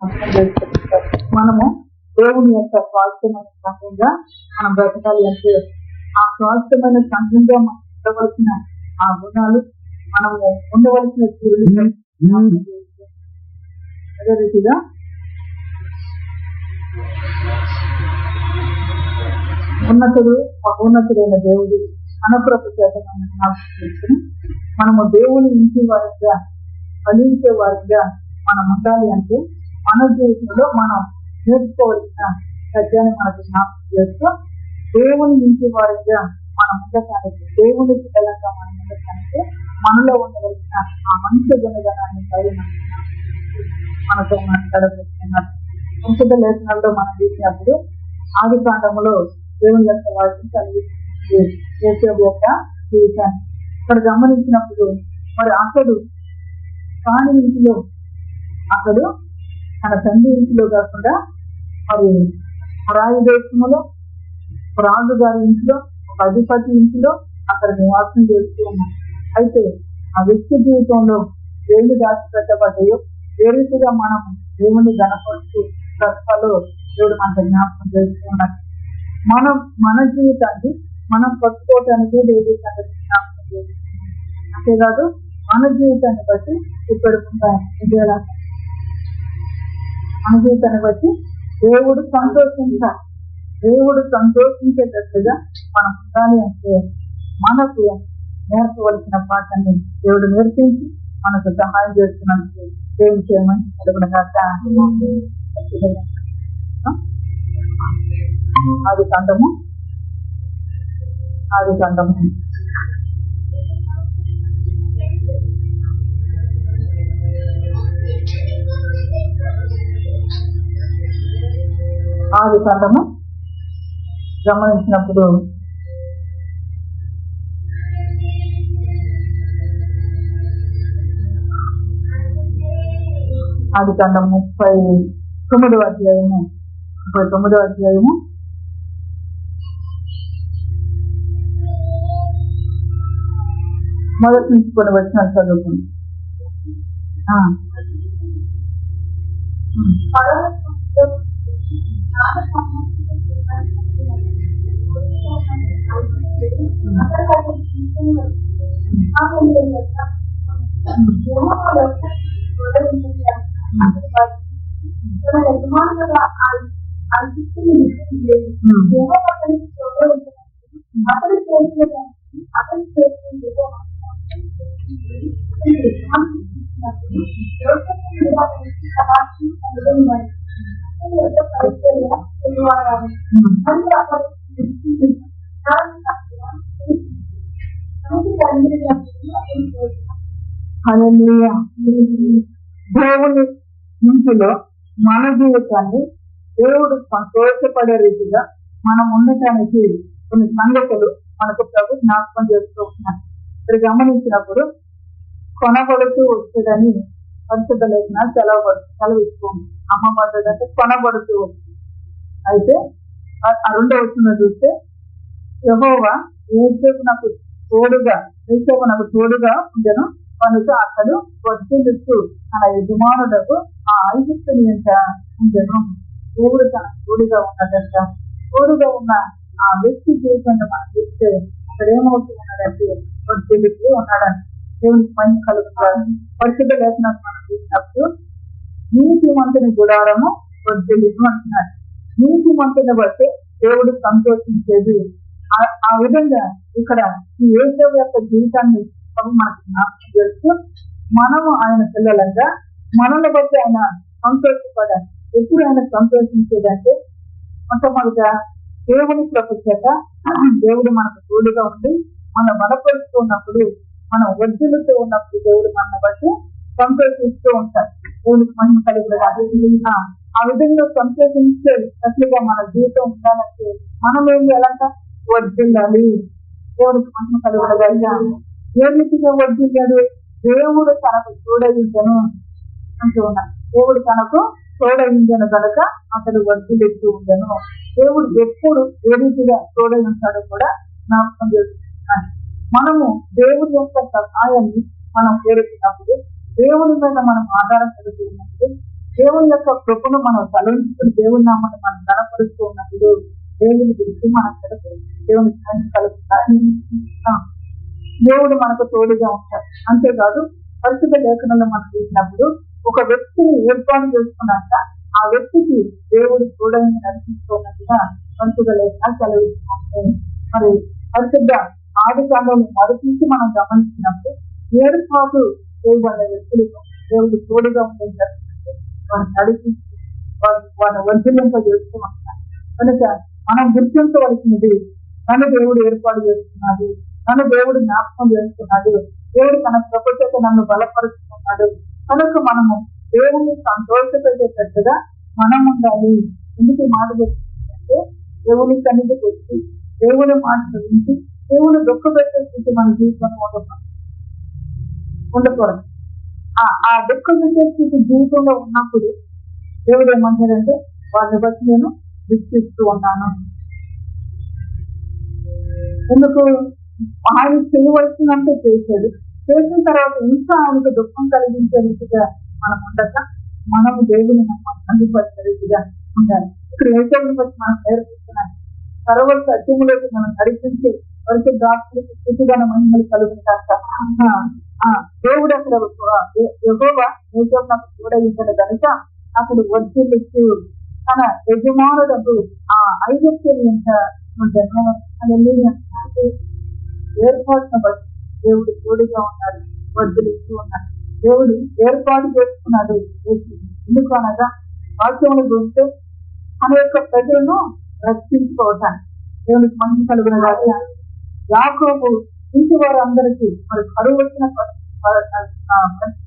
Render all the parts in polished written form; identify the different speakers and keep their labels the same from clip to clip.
Speaker 1: అర్థం చేసుకుంటారు. మనము దేవుని యొక్క స్వాస్థ్యమైన సంఘంగా మనం బ్రతకాలి అంటే ఆ స్వాస్థ్యమైన సంఘంగా మనం ఉండవలసిన ఆ గుణాలు, మనము ఉండవలసిన తీరులు అదే రీతిగా ఉన్నతుడైన దేవుడు అనుప్రభు చేత చేసుకుని మనము దేవుని ఇంటి వారిగా ఫలించే వారిగా మనం ఉండాలి అంటే మన జీవితంలో మనం నేర్చుకోవాల్సిన సత్యాన్ని మనకు జ్ఞాపకం చేస్తూ దేవుని ఇంటి వారిగా మనం ఉండటానికి, దేవుని పిల్లలంగా మనం ఉండటానికి మనలో ఉండవలసిన ఆ మంచి గుణగణాన్ని మనతో మాట్లాడబోతున్నారు. పరిశుద్ధ లేఖనాల్లో మనం చూసినప్పుడు ఆది కాండములో దేవుని యొక్క వాటిని కలిగిస్తుంది యేసేపు యొక్క జీవితాన్ని ఇక్కడ గమనించినప్పుడు మరి అతడు కాని ఇంటిలో, అతడు తన తండ్రి ఇంటిలో కాకుండా మరి రాయి దేశంలో రాజు గారి ఇంట్లో, ఒక అధిపతి ఇంటిలో అక్కడ నివాసం చేస్తూ ఉన్నాడు. అయితే ఆ వ్యక్తి జీవితంలో ఏమి దాచిపెట్టబడ్డాయో ఏ రీతిగా మనం దేవుని గణపరుస్తూ బ్రతకాలో దేవుడు మనకు జ్ఞాపకం చేస్తూ ఉన్నాడు. మన జీవితాన్ని మనం పట్టుకోవటానికే దేవుడు సంగతి జ్ఞాపకం చేస్తున్నాం. అంతేకాదు మన జీవితాన్ని బట్టి ఇక్కడ మన జీవితాన్ని బట్టి దేవుడు సంతోషించేటట్టుగా మనం ఉండాలి అంటే మనకు నేర్పవలసిన పాఠాన్ని దేవుడు నేర్పించి మనకు సహాయం చేస్తున్నందుకు దేవుడు చేయమని ఆది కాండము ఆది కాండము గమనించినప్పుడు ఆది కాండం 39వ అధ్యాయము మొదటి నుంచి కొన్ని వచ్చిన చదువుకుంది. దేవుని ఇంటిలో మన జీవితాన్ని దేవుడు సంతోషపడే రీతిగా మనం ఉండటానికి కొన్ని సంగతులు మనకు ప్రభు జ్ఞాపకం చేస్తూ ఉన్నారు. ఇక్కడ గమనించినప్పుడు కొనబడుతూ వచ్చేదని పరిశుద్ధ లేఖనాలు సెలవిస్తుంది. అమ్మబడ్డదంటే కొనబడుతూ వస్తుంది. అయితే ఆ రెండో వచ్చిన చూస్తే యెహోవా యోసేపు నాకు తోడుగా ఉండెను కనుక అతడు వర్ధిల్లుతూ తన యజమానులకు ఆ ఐగుప్తుని యొక్క ఉండెను. దేవుడు తన తోడుగా ఉన్నదంట. తోడుగా ఉన్న ఆ వ్యక్తి జీవితంలో మనం చూస్తే అక్కడ ఏమవుతున్నాడంటే వర్ధిల్లుతూ ఉన్నాడంట. దేవునికి పని కలుగుతారు. పరిశుద్ధ లేఖనాలు మనం చూసినప్పుడు నీతిమంతుని గుడారము వర్ధిల్లుతూ అంటున్నాడు. నీతిమంతుని బట్టి దేవుడు సంతోషించేది. ఆ విధంగా ఇక్కడ ఈ యేసేపు యొక్క జీవితాన్ని మనకు జ్ఞాపకం చేస్తూ మనము ఆయన పిల్లలంగా మనల్ని బట్టి ఆయన సంతోషపడాలి. ఎప్పుడు ఆయన సంతోషించేదంటే మొట్టమొదట దేవుని కృప చేత దేవుడు మనకు తోడుగా ఉండి మనం బలపరుస్తున్నప్పుడు, మనం వర్ధిల్లుతూ ఉన్నప్పుడు దేవుడు మనల్ని బట్టి సంతోషిస్తూ ఉంటారు. దేవునికి మహిమ కలిగి ఆ విధంగా సంతోషించేటట్లుగా మన జీవితం ఉండాలంటే మనం ఏం చేయాలంట? వర్ధిల్లాలి. దేవునికి మహిమ కలుగునగాక. ఏ రీతిగా వర్ధిల్లాడు? దేవుడు తనకు తోడయించను అంటూ ఉన్నాడు. దేవుడు తనకు తోడయించను కనుక అతడు వర్ధిల్లుతూ ఉండను. దేవుడు ఎప్పుడు ఏ రీతిగా తోడై ఉంటాడో కూడా జ్ఞాపకం చేస్తున్నాడు. మనము దేవుడి యొక్క సహాయాన్ని మనం కోరుకున్నప్పుడు, దేవుడి మీద మనం ఆధారం కలిగినప్పుడు దేవుని యొక్క కృపను మనం తలంచుకుని దేవుని నామని మనం కనపరుస్తూ ఉన్నప్పుడు దేవుని గురించి మనం దేవుని కలుగుతారు. దేవుడు మనకు తోడుగా ఉంటాడు. అంతేకాదు పరిశుద్ధ లేఖనంలో మనం చూసినప్పుడు ఒక వ్యక్తిని ఏర్పాటు చేసుకున్నాక ఆ వ్యక్తికి దేవుడు తోడని నడిపిస్తున్నట్టుగా పరిశుద్ధ లేఖనాలు కలిగిస్తున్నాయి. మరి పరిశుద్ధ ఆది కాలంలో మొదటి మనం గమనించినప్పుడు ఏర్పాటు చేయబడిన వ్యక్తులకు దేవుడు తోడుగా ఉండేటట్టు వారిని నడిపించి వారిని వర్ధిల్లింప చేస్తూ ఉంటారు. కనుక మనం గుర్తించవలసినది నన్ను దేవుడు ఏర్పాటు చేస్తున్నాడు, నన్ను దేవుడు జ్ఞాపకం చేస్తున్నాడు, దేవుడు తన ప్రపంచత నన్ను బలపరుస్తున్నాడు. కనుక మనము దేవుడిని సంతోషపెట్టేటట్టుగా మనం ఉండాలి. ఎందుకు మాట చెప్తుందంటే దేవుని సన్నిధికి వచ్చి దేవుడి మాట గురించి దేవుడు దుఃఖ పెట్టే స్థితి మన జీవితంలో ఉండకూడదు. ఆ దుఃఖ పెట్టే స్థితి జీవితంలో ఉన్నప్పుడు దేవుడు ఏమంటాడంటే వారిని బట్టి నేను దుఃఖిస్తూ ఉన్నాను. ఎందుకు ఆయన చేయవలసినంత చేశాడు. చేసిన తర్వాత ఇంకా ఆయనకు దుఃఖం కలిగించే రీతిగా మనం ఉండక మనము దేవుని అందుపరిచే రీతిగా ఉండాలి. ఇక్కడ ఏసేవుని బట్టి మనం నేర్పిస్తున్నాం. సర్వ సత్యములోకి మనం నడిపించి వరకు దాసులకు స్థితిగాన మహిమలు కలుగుతాక దేవుడు అక్కడ యెహోవా ఏసేవు నాకు చూడయించాడు కనుక అతడు వర్ధిల్లుతూ తన యజమానులకు ఆ ఐగుప్తుని ఏర్పాటును బట్టి దేవుడు తోడుగా ఉన్నాడు, వర్ధిల్లుతూ ఉన్నాడు. దేవుడు ఏర్పాటు చేసుకున్నాడు. ఎందుకు అనగా వాక్యములు చూస్తే మన యొక్క ప్రజలను రక్షించుకోవటానికి దేవునికి మంచి కలిగిన వారు యాకోబు ఇంటి వారందరికీ మరి కరువు వచ్చిన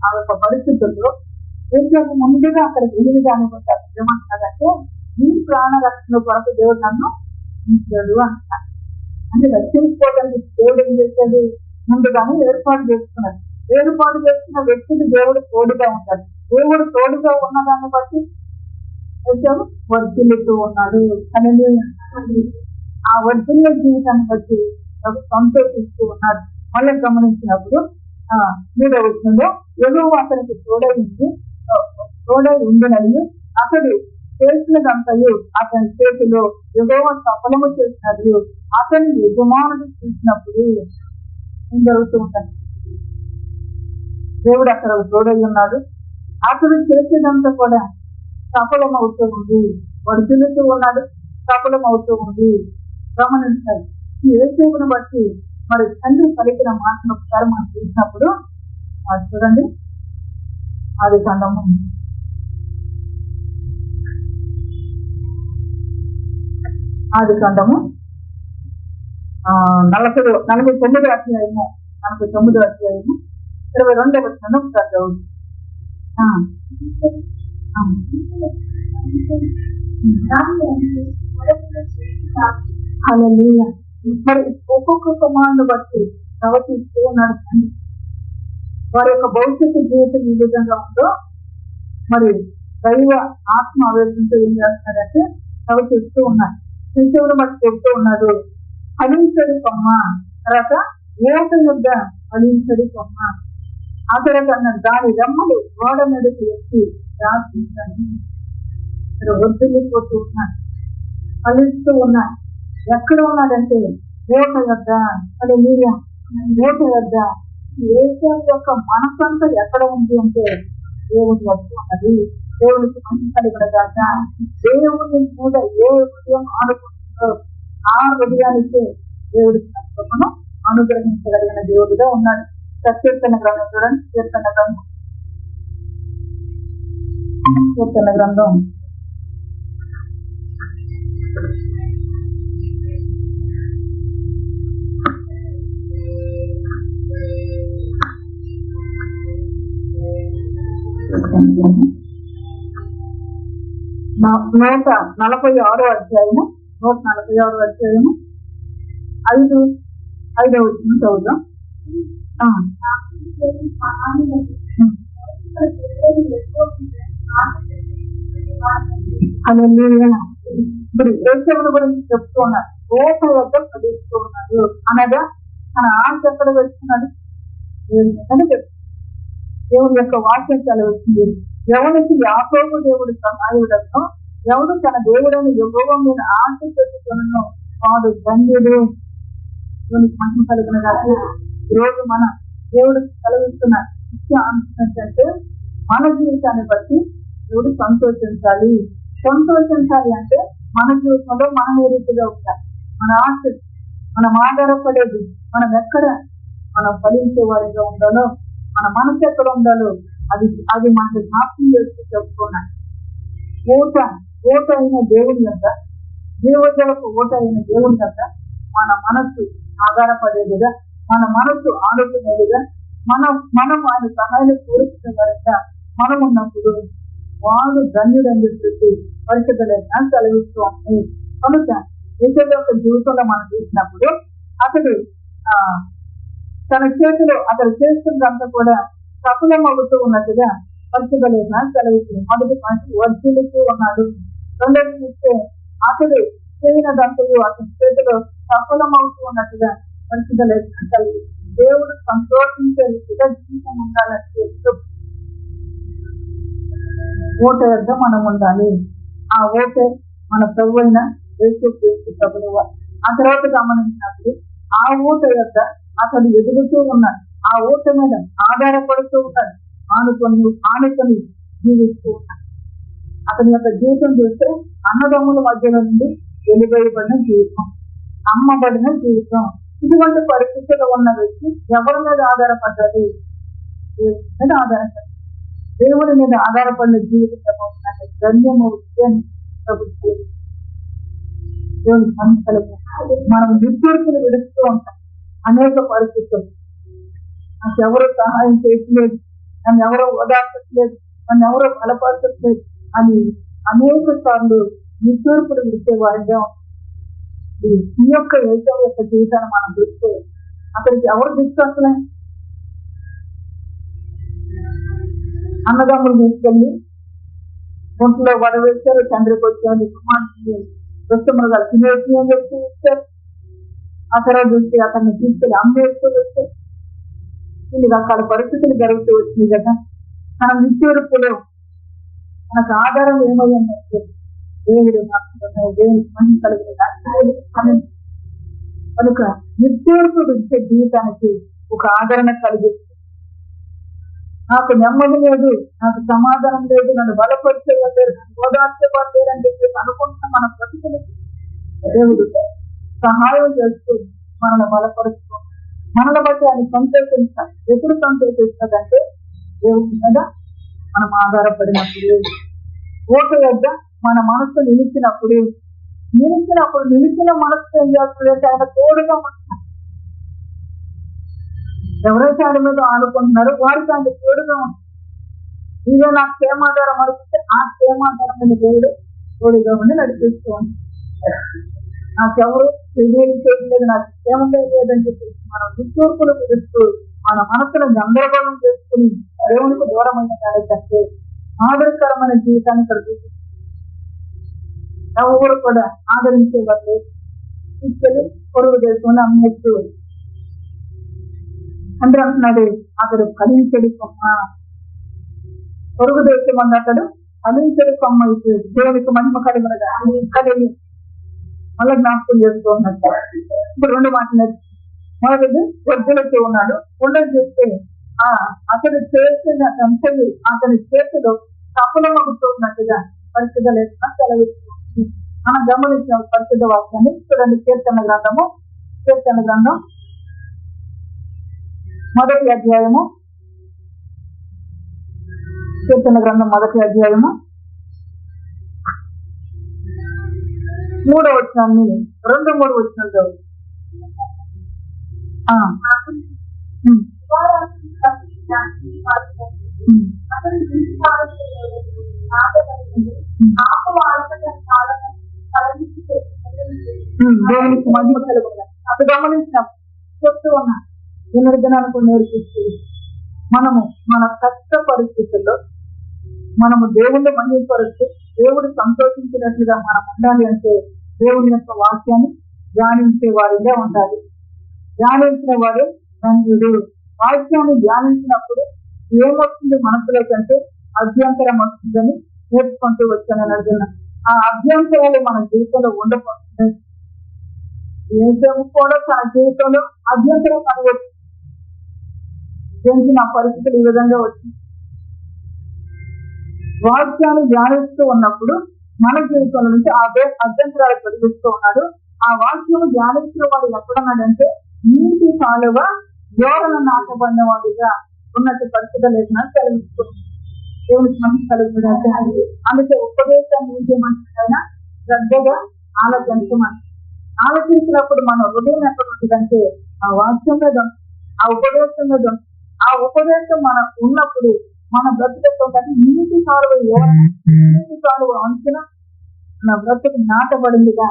Speaker 1: ఆ యొక్క పరిస్థితుల్లో ఏం ముందుగా అక్కడికి వెళ్ళిన దాని ఏమంటారంటే ఈ ప్రాణ రక్షణ కొరకు దేవుడు నన్ను ఉంచాడు అంటారు. అంటే రక్షించుకోవడానికి దేవుడు ఏం చేశాడు? ముందుగానే ఏర్పాటు చేసుకున్నాడు. ఏర్పాటు చేసుకున్న వ్యక్తికి దేవుడు తోడుగా ఉంటాడు. దేవుడు తోడుగా ఉన్న దాన్ని బట్టి వర్ధిల్లుతూ ఉన్నాడు. అనేది ఆ వర్ధిల్ల జీవితాన్ని బట్టి సంతోషిస్తూ ఉన్నాడు. మళ్ళీ గమనించినప్పుడు 3వ వచనంలో యెహోవా అతనికి తోడై ఉండునని అతడు చేసినదంతయు అతని చేతిలో యెహోవా సఫలము చేసినట్లు అతని యజమానుడు చూసినప్పుడు ఏం జరుగుతూ ఉంటాడు? దేవుడు అక్కడ తోడై ఉన్నాడు. అతడు చేసేదంతా కూడా సఫలమవుతూ ఉంది, వర్ధిల్లుతూ ఉన్నాడు, సఫలమవుతూ ఉంది. గమనించాలి. ఈ యేసుని బట్టి మరి తండ్రి పలికిన మాటను ఒకసారి మనం చూసినప్పుడు చూడండి, ఆది కాండము 49వ అధ్యాయము 22వ వచనం ఒకసారి చదువు. హల్లెలూయా. మరి ఒక్కొక్క కుమారుని బట్టి ప్రవర్తిస్తూ ఉన్నాడు. వారి యొక్క భవిష్యత్తు జీవితం ఈ విధంగా ఉందో మరి దైవ ఆత్మ ఆవేశంతో ఏం చేస్తున్నాడంటే ప్రవర్తిస్తూ ఉన్నాడు. శిశువుని బట్టి చెబుతూ ఉన్నాడు, ఫలించడి కొమ్మ, తర్వాత ఓట యుద్ధ ఫలించడి కొమ్మ. ఆ తర్వాత అన్నాడు, దాని రెమ్మలు గోడ మీదకి ఎత్తి రాసించండి. వర్ధిల్లిపోతూ ఉన్నాడు, ఫలిస్తూ ఉన్నాడు. ఎక్కడ ఉన్నాడంటే ఓట యొద్ద. అదే మీరు ఓట యొద్ద యేసు యొక్క మనసంతా ఎక్కడ ఉంది అంటే దేవుడి వద్ద ఉన్నది. దేవుడికి మంచి కలిగినగాక. దేవుడిని కూడా ఏ హృదయం ఆడుకుంటుందో ఆ హృదయానికే దేవుడికి కృపను అనుగ్రహించగలిగిన దేవుడిగా ఉన్నాడు. కీర్తన గ్రంథం చూడండి, కీర్తన గ్రంథం 146వ అధ్యాయము 5వ వచనం చదువుదాం. ఇప్పుడు యేసుని గురించి చెప్తూ ఉన్నారు. ఓట వద్ద ప్రవేశిస్తూ ఉన్నాడు అనగా తన ఆశ ఎక్కడ వెళ్తున్నాడు? దేవుని యొక్క వాక్యం చాలా వచ్చింది. ఎవరికి యాకోబు దేవుడు సహాయుడను, ఎవడు తన దేవుడని యెహోవా మీద ఆశ పెట్టుకొనునో వాడు ధన్యుడు. మహిమ కలిగిన గాక. ఈరోజు మన దేవుడు సెలవిస్తున్న ముఖ్య అంశం ఏంటంటే, మన జీవితాన్ని బట్టి దేవుడు సంతోషించాలి. సంతోషించాలి అంటే మన జీవితంలో మనం ఏ రీతిగా ఉండాలి, మన ఆశ, మనం ఆధారపడేది, మనం ఎక్కడ మనం ఫలించే వారిగా ఉండాలో, మన మనసు ఎక్కడ ఉండాలో అది అది మనకు జ్ఞాపకం చేస్తూ చెప్పుకున్నాను. ఓట అయిన దేవుని యొక్క జీవజలకు ఓట అయిన దేవుని యొక్క మన మనస్సు ఆధారపడేదిగా, మన మనస్సు ఆలోచనేదిగా, మనం ఆయన సహాయం కోరుకునే వరగా మనం ఉన్నప్పుడు వాడు ధన్యుడని చెప్పేసి పరిశుద్ధులైన సెలవిస్తూ ఉంది. కనుక ఇతరుల యొక్క జీవితంలో మనం చూసినప్పుడు అతడు తన చేతిలో అతడు చేస్తున్నదంతా కూడా సఫలం అవుతూ ఉన్నట్టుగా పరిశుద్ధులైన సెలవిస్తుంది. మొదటి మంచి వర్ధిల్లుతూ ఉన్నాడు. రెండోది చూస్తే అతడు చేయనదంతయు అతని చేతిలో సఫలం అవుతూ ఉన్నట్టుగా పరిశుద్ధులైన సెలవిస్తుంది. దేవుడు సంతోషించే రీతిగా జీవితం ఉండాలని చెప్తూ ఓట యొద్ద మనం ఉండాలి. ఆ ఓటే మన ప్రభు అయిన యేసుక్రీస్తు ప్రభువు. ఆ తర్వాత గమనించినప్పుడు ఆ ఓట యొద్ద అతడు ఎదుగుతూ ఉన్నాడు. ఆ ఓట మీద ఆధారపడుతూ ఉన్నాడు. ఆనుకొని జీవిస్తూ ఉన్నాడు. అతని యొక్క జీవితం చూస్తే అన్నదమ్ముల మధ్యలో నుండి వెలువయబడిన జీవితం, అమ్మబడిన జీవితం. ఇటువంటి పరిస్థితుల్లో ఉన్న వ్యక్తి ఎవరి మీద ఆధారపడ్డాడు? మీద ఆధారపడ్డాడు. దేవుడి మీద ఆధారపడిన జీవితం ధన్యము ప్రభుత్వం. దేవుని సంస్థలకు మనం నిట్టూర్పులు విడుస్తూ ఉంటాం. అనేక పరిస్థితులు నాకు ఎవరో సహాయం చేయట్లేదు, నన్ను ఎవరో ఓదార్చట్లేదు, నన్ను ఎవరో బలపరచట్లేదు అని అనేక సార్లు నిట్టూర్పులు విడిచే వారిగా ఈ యొక్క ఏకవ యొక్క జీవితాన్ని మనం చూస్తే అక్కడికి ఎవరు తీసుకొస్తలే. అన్నదమ్ములు తీసుకెళ్ళి ఒంట్లో వడవేశారు, తండ్రికి వచ్చారు, కుమార్తె దుష్టమృగాలు తినేసి అని చెప్పి ఇచ్చారు. ఆ తర్వాత చూస్తే అతన్ని తీసుకెళ్ళి అమ్మేస్తూ వచ్చారు. ఇన్ని రకాల పరిస్థితులు జరుగుతూ వచ్చినాయి కదా. మనం నిట్టూర్పులు మనకు ఆధారం ఏమయ్యంటే దేవుడు దేవుని మహిమ కలిగిన కనుక నిట్టూర్పు విడిచే జీవితానికి ఒక ఆదరణ కలిగిస్తుంది. నాకు నెమ్మది లేదు, నాకు సమాధానం లేదు, నన్ను బలపరిచేవారు లేరు, నన్ను ఓదార్చేవారు లేరు అని చెప్పి అనుకుంటున్న మన ప్రతిని దేవుడు సహాయం చేస్తూ మనల్ని బలపరుస్తూ మనల్ని బట్టి ఆయన సంతోషిస్తాడు. ఎప్పుడు సంతోషిస్తాడంటే దేవుడి మీద మనం ఆధారపడినప్పుడు, ఓట వద్ద మన మనసు నిలిచినప్పుడు నిలిచిన మనసు ఏం చేస్తుందంటే ఆయన తోడుగా ఉంటాడు. ఎవరైతే ఆయన మీద ఆడుకుంటున్నారో వారికి ఆయన తోడుగా ఉంటుంది. ఇదే నాకు క్షేమాధారం అడుగుతే ఆ క్షేమాధారం మీద దేవుడు తోడుగా ఉండి నడిపిస్తూ ఉంటాడు. నాకెవరు తెలియని చేయలేదు, నాకు క్షేమం లేదని చెప్పి మనం నిట్టూర్పులు పిలుస్తూ మన మనసును గందరగోళం చేసుకుని దేవునికి దూరమైన దానికంటే ఆదరకరమైన జీవితాన్ని ఇక్కడ చూపిస్తుంది. ఎవరు కూడా ఆదరించేవారు తీసుకెళ్ళి పొరుగు దేశంలో అమ్మేస్తూ తండ్రి అంటున్నాడు అతడు ఫలించడి కొమ్మ. పొరుగు దేశం అన్న అతడు ఫలించడి కొమ్మ అయితే దేవునికి మహిమ కలిగినగా కలిగి మళ్ళీ జ్ఞాపకం చేస్తూ ఉన్నట్టు. ఇప్పుడు రెండు మాటలు మొదటిది వద్దులతో ఉన్నాడు. ఉండదు చూస్తే అతడు చేసిన అంతలు అతని చేతిలో సఫలమవుతూ ఉన్నట్టుగా పరిశుద్ధ లేఖనం సెలవిస్తుంది. మనం గమనించిన పరిశుద్ధ వాక్యాన్ని చూడండి. కీర్తన గ్రంథం మొదటి అధ్యాయము, కీర్తన గ్రంథం మొదటి అధ్యాయము 3వ వచనాన్ని 2-3 వచనాలు దేవునికి మహిమ కలుగుతుంది. అది గమనించిన చెప్తూ ఉన్నా పునర్జనానికి నేర్పిస్తూ మనము మన కష్ట పరిస్థితుల్లో మనము దేవుణ్ణి మహిమపరుస్తూ దేవుడు సంతోషించినట్లుగా మనం ఉండాలి అంటే దేవుని యొక్క వాక్యాన్ని ధ్యానించే వారిగా ఉండాలి. ధ్యానించిన వారు ధన్యుడు. వాక్యాన్ని ధ్యానించినప్పుడు ఏమొస్తుంది మనసులో కంటే అభ్యంతరం వస్తుందని నేర్చుకుంటూ వచ్చానని అడుగుతున్నా. ఆ అభ్యంతరాలు మన జీవితంలో ఉండకపోతుంది. ఏసేపు కూడా తన జీవితంలో అభ్యంతరం కలగవచ్చు. నా పరిస్థితులు ఈ విధంగా వచ్చి వాక్యాన్ని ధ్యానిస్తూ ఉన్నప్పుడు మన జీవితంలో నుంచి అభ్యంతరాలు కలిగిస్తూ ఉన్నాడు. ఆ వాక్యం ధ్యానించిన వాడు ఎప్పుడన్నాడంటే నీటి కాలువ యోరణ నాటబడిన వాడిగా ఉన్నట్టు పరిస్థితులు లేకుండా కలిగిస్తుంది. దేవునికి మంచి కలుగుతుంది. అందుకే ఉపదేశాన్ని ఏం చేయమంటున్నా శ్రద్ధగా ఆలోచించమని. ఆలోచించినప్పుడు మన హృదయం ఎక్కడ ఉంటుందంటే ఆ వాక్యం మీద, ఆ ఉపదేశం మీద. ఆ ఉపదేశం మనం ఉన్నప్పుడు మన బ్రతుకు నీటి కాలువ నీటి కాలువ అంచున మన బ్రతుకు నాటబడిందిగా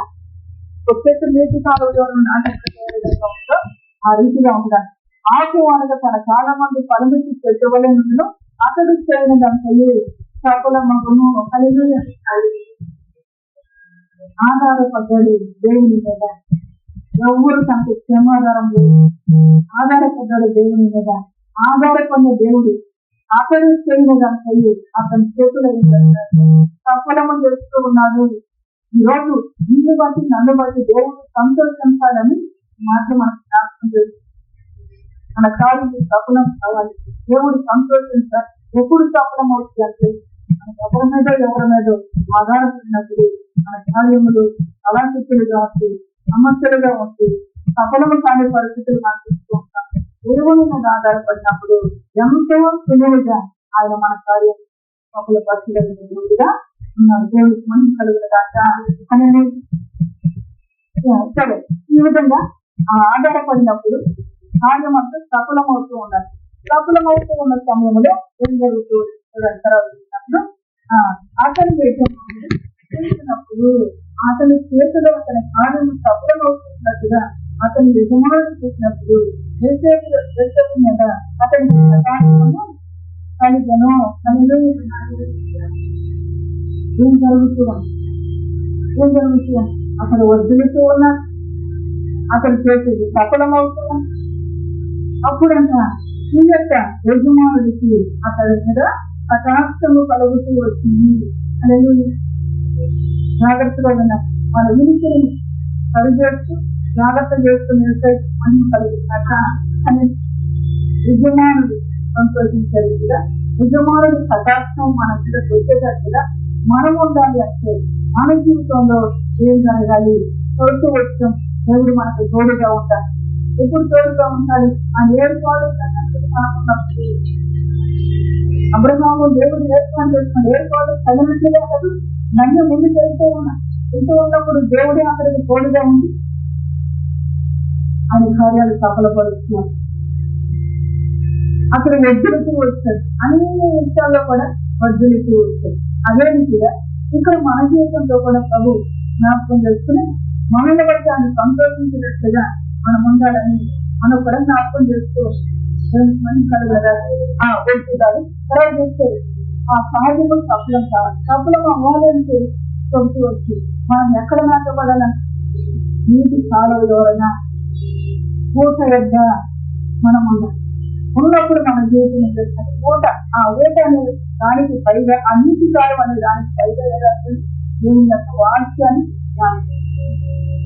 Speaker 1: వచ్చేసి నీటి కాలువ నాటబడిన ఆ రీతిగా ఉంటారు. ఆకువానుగా తన చాలా మంది పరిమితి పెట్టుబడులను అతడు చేయని దానికి సఫల మగను కలిగి ఆధారపడ్డాడు దేవుని మీద. ఎవరు తనకు క్షమాధారం లేదు. ఆధారపడ్డాడు దేవుని మీద. ఆధారపడిన దేవుడు అతడు చేయని దానికి అతని చేతులు సఫలము చేస్తూ ఉన్నాడు. ఈరోజు నిన్ను బట్టి నన్ను బట్టి దేవుడు సంతోషించాలని మాత్రం మనకు జ్ఞాపకం చేస్తుంది. మన కార్యం సఫలం కావాలి. దేవుడు సంతోషించాలి. ఎప్పుడు సఫలం అవుతుందంటే మన ఎవరి మీద ఆధారపడినప్పుడు మన కార్యములు అలాంటిగా ఉంటే సమస్యలుగా ఉంటే సఫలము కాని పరిస్థితులు మనం చూస్తూ ఉంటాం. దేవుని మీద ఆధారపడినప్పుడు ఎంతో సులువుగా ఆయన మన కార్యం సఫల పరిస్థితులుగా ఉన్నాడు. దేవుడికి మంచి కలుగుతాక అని సరే ఈ విధంగా ఆధారపడినప్పుడు కార్యం అంతా సఫలమవుతూ ఉండాలి. సఫలమవుతూ ఉన్న సమయంలో ఏం జరుగుతూ తర్వాత అతని చేసినప్పుడు అతని చేతిలో అతని కార్యం సఫలమవుతున్నట్టుగా అతని యజమానులు చేసినప్పుడు మీద అతని కలిగను కలిలో ఏం జరుగుతూ అతను వర్ధులుతూ ఉన్నాడు. అతను చేసేది సఫలమవుతున్నా. అప్పుడంట ఈ యొక్క యజమానుడికి అతడి మీద కటాక్షము కలుగుతూ వచ్చింది. అనేది జాగ్రత్తగా ఉన్న వాళ్ళ ఉనికిని సరిచేస్తూ జాగ్రత్త చేస్తున్న మనం కలుగుతాక అని యజమానుడు సంతోషించారు కదా. యజమానుడి కటాక్షం మన మీద వచ్చేటట్టుగా మనం ఉండాలి అంటే మన జీవితంలో ఏం జరగాలి? తోడుతూ వచ్చాం దేవుడు మనకు తోడుగా ఉండాలి. ఎప్పుడు తోడుగా ఉండాలి? ఆ ఏర్పాటు కాకుండా అబ్రహాము దేవుడు ఏర్పాటు చేసుకుని ఏర్పాటు తగినట్లుగా కాదు నన్ను ముందు చేస్తూ ఉన్నప్పుడు దేవుడే అతనికి తోడుగా ఉంది ఆయన కార్యాలు సఫలపరుస్తున్నాడు. అతను వజ్జులకి వచ్చాడు. అన్ని విషయాల్లో కూడా వజ్జులకి వచ్చాడు. అదే రీతిగా ఇక్కడ మన జీవితంలో కూడా ప్రభు జ్ఞాపకం చేసుకుని మనల్ని బట్టి ఆయన సంతోషించినట్లుగా మనం ఉండాలని మనం కూడా జ్ఞాపకం చేస్తూ వచ్చేదాన్ని తర్వాత చేస్తారు. ఆ సహజము సఫలం కావాలి. సఫలం అవ్వాలంటే చెబుతూ వచ్చి మనం ఎక్కడ నాటపడాలని నీటి కాలువ ఎవరైనా ఊట వద్ద మనం ఉన్నప్పుడు మన జీవితం చేస్తాం. ఊట ఆ ఊట అనే దానికి పైగా ఆ నీటి కాలువ అనే దానికి పైగా దేవుని యొక్క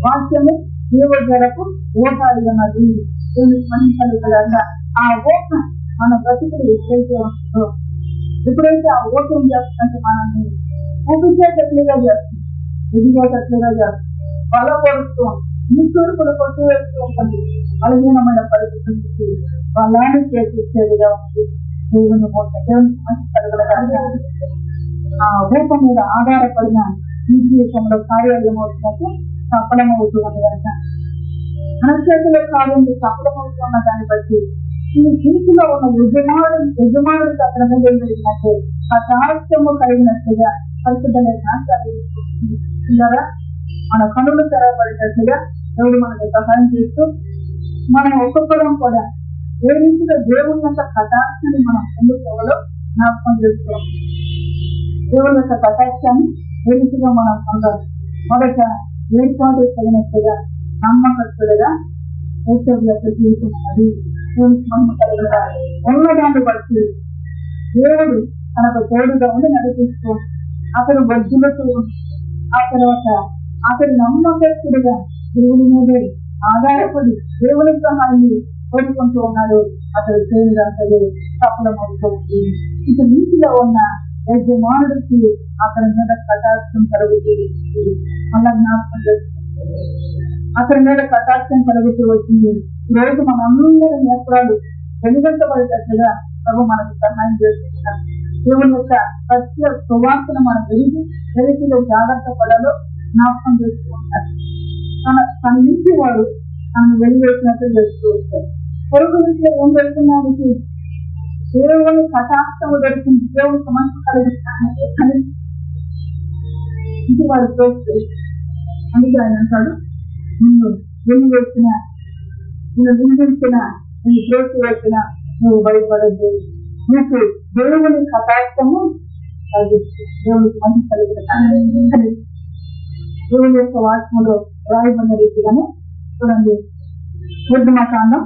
Speaker 1: వాక్యమే జీవజలకు ఊటాలు ఉన్నది. మనిషి ఆ ఊట మన బ్రతుకులు ఎప్పుడైతే వస్తుందో ఎప్పుడైతే ఆ ఊట ఏం చేస్తుందంటే మనల్ని ఊపించేటట్లుగా చేస్తుంది, ఎదిగేటట్లుగా చేస్తుంది, బలపరుస్తూ నిట్టూరు కూడా కొట్టు వేస్తూ ఉంటుంది. బలహీనమైన పరిస్థితి వాళ్ళని చేసేదిగా ఉంది. దేవుని మంచి కలుగులుగా ఆ ఊట మీద ఆధారపడిన ఈ జీవితంలో కార్యాలు ఏమవుతున్నట్టు సఫలమవుతూ ఉంది కనుక మన చేతిలో కార్యం సఫలమవుతున్న దాన్ని బట్టి ఈ ఇంటిలో ఉన్న యజమానుడికి అతని మీద ఏం జరిగినట్టే కటాక్షము కలిగినట్లుగా పరిశుద్ధంగా మన కనులు తెరవబడినట్లుగా దేవుడు మనకు సహాయం చేస్తూ మనం ఒక్కొక్కరం కూడా ఏ రీతిగా దేవుని యొక్క కటాక్షాన్ని మనం పొందుకోవాలో జ్ఞాపకం చేసుకోవాలి. దేవుని యొక్క కటాక్షాన్ని ఏ రీతిగా మనం పొందాలి? మొదట ఏర్పాటు కలిగినట్టుగా నమ్మకస్తులుగా జీవితం అది ఉన్నదాన్ని బట్టి దేవుడు తనకు తోడుగా ఉండి నడిపిస్తూ అతడు వజ్జులతో ఆ తర్వాత అతడు నమ్మకస్తుడిగా దేవుని మీద ఆధారపడి దేవుని సహాయాన్ని కోరుకుంటూ ఉన్నాడు. అతడు చేయగా అతడు సఫలమవుతుంది. ఇక నీటిలో ఉన్న యజమానుడికి అతని మీద కటాక్షం కలుగుతుంది. మళ్ళా జ్ఞాపకం చేస్తుంది, అతని మీద కటాక్షం కలుగుతూ వచ్చింది. ఈరోజు మనందరం ఏర్పడాలి వెలుగొట్టబడేటట్లుగా ప్రభు మనకు సహాయం చేస్తున్నాం. దేవుని యొక్క సత్య సువార్తను మనం వెలికిలో జాగ్రత్త పడాలో జ్ఞాపకం చేస్తూ ఉంటారు. తన నుంచి వాడు తనను వెలివేసినట్టు చేస్తూ ఉంటారు. పొరుగు నుంచి ఏం చేస్తున్నాడు? దేవుని కటాక్షము దొరికింది, దేవుని సమస్య కలిగిస్తాను ఇది వాడు చూస్తే. అందుకే ఆయన అంటాడు, నువ్వు వెలివేసిన, నువ్వు నిందించిన, నువ్వు చేసి వచ్చిన నువ్వు భయపడద్దు, నీకు దేవుని కటాక్షము కలిగిస్తుంది, దేవునికి మంచి కలిగిన దేవుని యొక్క వాక్యములో రాయబడిన రీతిగానే చూడండి. నిర్గమకాండం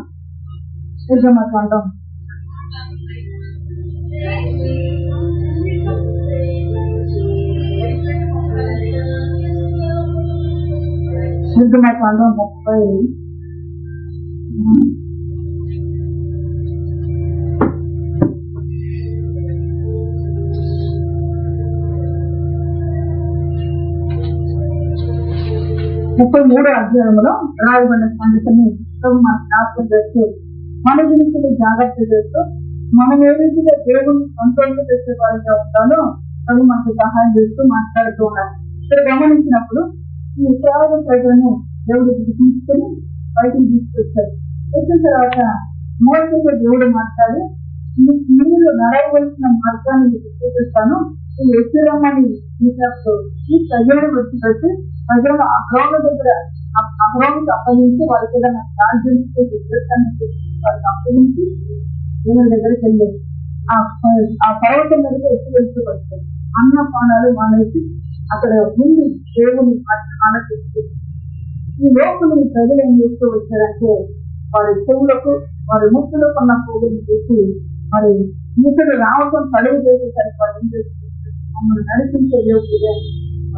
Speaker 1: 33వ అధ్యాయంలో రాయబడిన సంగతిని జ్ఞాపకం చేస్తూ మన గురించి జాగ్రత్త చేస్తూ మనం ఏ రీతిగా దేవుని సంతోషపెట్టే వారిగా ఉంటానో అవి మనకు సహాయం చేస్తూ మాట్లాడుతూ ఉన్నారు. ఇక్కడ గమనించినప్పుడు ఈ ఇశ్రాయేలు ప్రజలను దేవుడికి తీసుకొని బయటికి తీసుకొచ్చారు. వచ్చిన తర్వాత మోసేతో దేవుడు మాట్లాడి, మీరు నడవలసిన మార్గాన్ని మీకు చూపిస్తాను, ఈ ఎత్తురమ్మని ఈ ప్రజలను వచ్చి ప్రజలను అక్రౌన దగ్గర అక్రౌనికి అప్పగించి వాళ్ళకి ఏదైనా రాజ్యం వాళ్ళకి అప్పగించి దేవుని దగ్గరికి వెళ్ళారు. ఆ పర్వతం మీదకి ఎత్తి వెళ్తూ వచ్చారు. అన్నపానాలు మానేసి అక్కడ ముందు దేవుని ఆలోచిస్తూ ఈ లోపల ఈ ప్రజలు ఏం చేస్తూ వచ్చారంటే వారి చెవులకు వారి ముక్కులకు ఉన్న పువ్వుని చూసి మరి ఇతడు రావటం తడుగు చేసేసరికి వారు ఏం చేస్తుంది, మమ్మల్ని నడిపించే యోగ్యుగా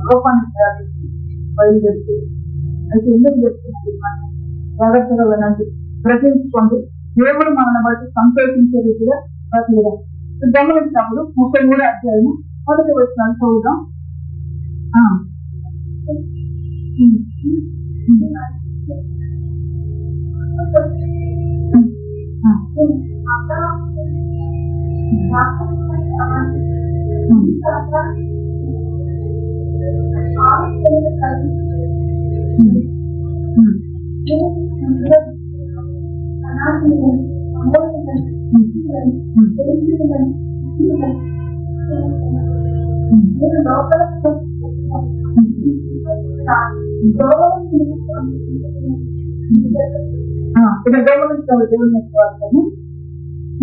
Speaker 1: రూపాన్ని ప్రారంభించి బయలుదేరుతుంది. అయితే ఎందుకు చెప్తున్నారు? జాగ్రత్తగా వినండి, గ్రహించుకోండి. దేవుడు మనల్ని బట్టి సంతోషించే రీతిగా ప్రతిగా గమనించినప్పుడు 33వ అధ్యాయం 1వ వచనం చదువుదాం.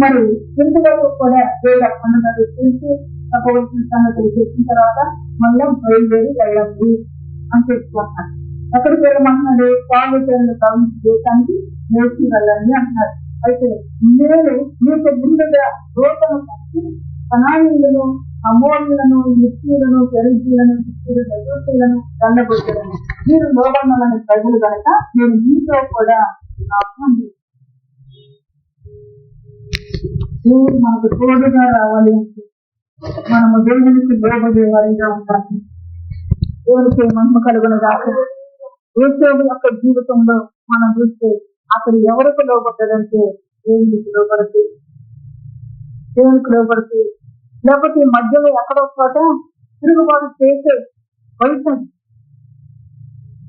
Speaker 1: మరి ఇంతవరకు కూడా దేవుడు అన్నది తెలిసి చెప్పవలసిన సంగతులు చెప్పిన తర్వాత మళ్ళీ బయలుదేరి వెళ్ళండి అని చెప్పుకుంటున్నారు. ఎక్కడికి వెళ్ళమంటున్నాడు? పాలు పేరును ప్రవహించే దేశానికి నేర్చి వెళ్ళండి అంటున్నారు. అయితే నేను మీకు ముందుగా దోషను పంచి కనానీయులను, అమోరీయులను, మిస్టీలను, పెరిజీలను, ఎదుర్చీలను దండగొట్టలను మీరు లోబడాలని ప్రజలు కనుక నేను మీతో కూడా దేవుడు మనకు తోడుగా రావాలి అంటే మనము దేవునికి లోబడే వారిగా ఉంటాము. దేవునికి మహిమ కలుగును గాక. యేసోబు యొక్క జీవితంలో మనం చూస్తే అతడు ఎవరికి లోబడ్డాడంటే దేవునికి లోబడుతూ, లేకపోతే మధ్యలో ఎక్కడో చోట తిరుగుబాటు చేసే వయసు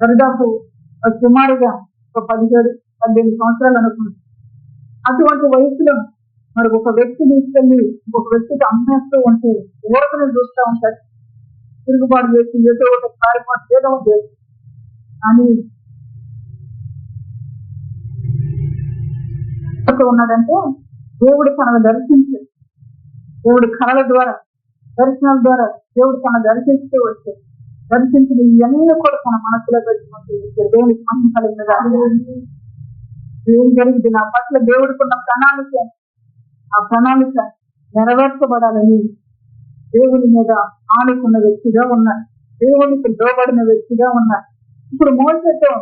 Speaker 1: దరిదాపు సుమారుగా ఒక 17-18 సంవత్సరాలు అనుకుంటుంది. అటువంటి వయసులో మరి ఒక వ్యక్తి తీసుకెళ్లి ఒక వ్యక్తికి అమ్మేస్తూ ఉంటే ఓటను చూస్తూ ఉంటాడు. తిరుగుబాటు చేసి ఏదో ఒక కార్యక్రమం చేయడం లేదు అని ఉన్నాడంటే దేవుడు తనను దర్శించాడు. దేవుడి కళల ద్వారా, దర్శనాల ద్వారా దేవుడు తనను దర్శిస్తూ వచ్చాడు. దర్శించిన ఇవన్నీ కూడా తన మనసులో పెట్టుకుంటూ వచ్చాడు. దేవునికి మహిమ కలిగినదా ఏం జరిగింది నా పట్ల దేవుడికున్న ప్రణాళిక, ఆ ప్రణాళిక నెరవేర్చబడాలని దేవుని మీద ఆనుకున్న వ్యక్తిగా ఉన్నారు, దేవునికి లోబడిన వ్యక్తిగా ఉన్నారు. ఇప్పుడు మోసేతో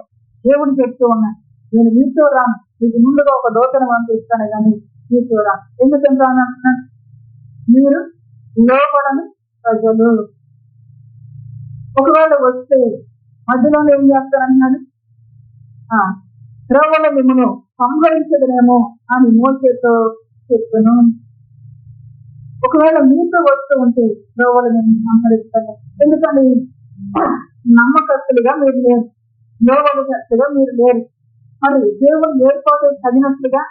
Speaker 1: దేవుడు చెప్తూ ఉన్నాడు, నేను మీతో రాను, మీకు ముందుగా ఒక దూతను పంపిస్తాను కానీ మీతో రాను. ఎందుకంటే రానంటున్నాడు, మీరు లోబడని ప్రజలు. ఒకవేళ వస్తే మధ్యలోనే ఏం చేస్తానంటున్నాడు, త్రోవలో మిమ్మల్ని సంహరించదనేమో అని మోసేతో చెప్తాను. ఒకవేళ మీతో వస్తూ ఉంటే త్రోవలో మేము సంహరిస్తాను. ఎందుకని నమ్మకస్తులుగా మీరు లేరు, లోబడినట్లుగా మీరు లేరు. మరి దేవుని ఏర్పాటు తగినట్లుగా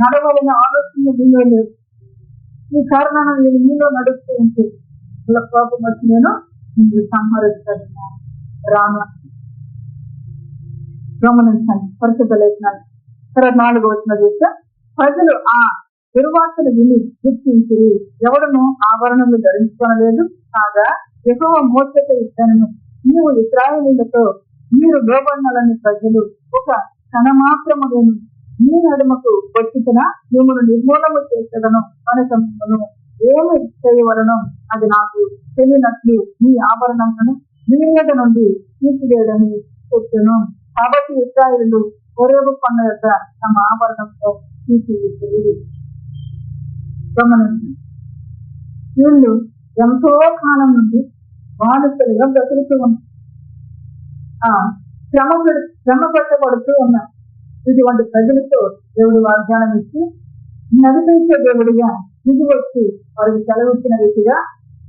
Speaker 1: నడవలన ఆలోచన మీలో లేదు. ఈ కారణాన్ని నేను మీలో నడుస్తూ ఉంటే కోపం వచ్చి నేను సంహరిస్తాను రాను. గమనించండి, పరిశుద్ధ లేఖనాలు. తర్వాత 4వ వచనం చూస్తే, ప్రజలు ఆ దుర్వార్తను విని గుర్తించి ఎవడను ఆభరణములు ధరించుకోనలేదు, కాగా యెహోవా మోసతో ఇచ్చాను, నీవు ఇశ్రాయేలీయులతో మీరు లోబడినలని ప్రజలు ఒక క్షణమాత్రమును మీ నడుమకు వచ్చిన మిమ్మల్ని నిర్మూలము చేసేదను కనుక మిమ్మల్ని ఏమి చేయవలను అది నాకు తెలియనట్లు మీ ఆభరణములను మీ మీద నుండి తీసివేయడని చెప్పాను. కాబట్టి ఇశ్రాయేలీయులు హోరేబు కొండ యొక్క తమ ఆభరణంతో తీసివేసి. గమనించండి, వీళ్ళు ఎంతో కాలం నుండి బానిసలుగా బ్రతుకుతూ ఉన్నారు, శ్రమ పెట్టబడుతూ ఉన్నారు. ఇటువంటి ప్రజలతో దేవుడు వాగ్దానం ఇచ్చి నడిపించే దేవుడిగా ఇది వచ్చి వారికి సెలవిచ్చిన రీతిగా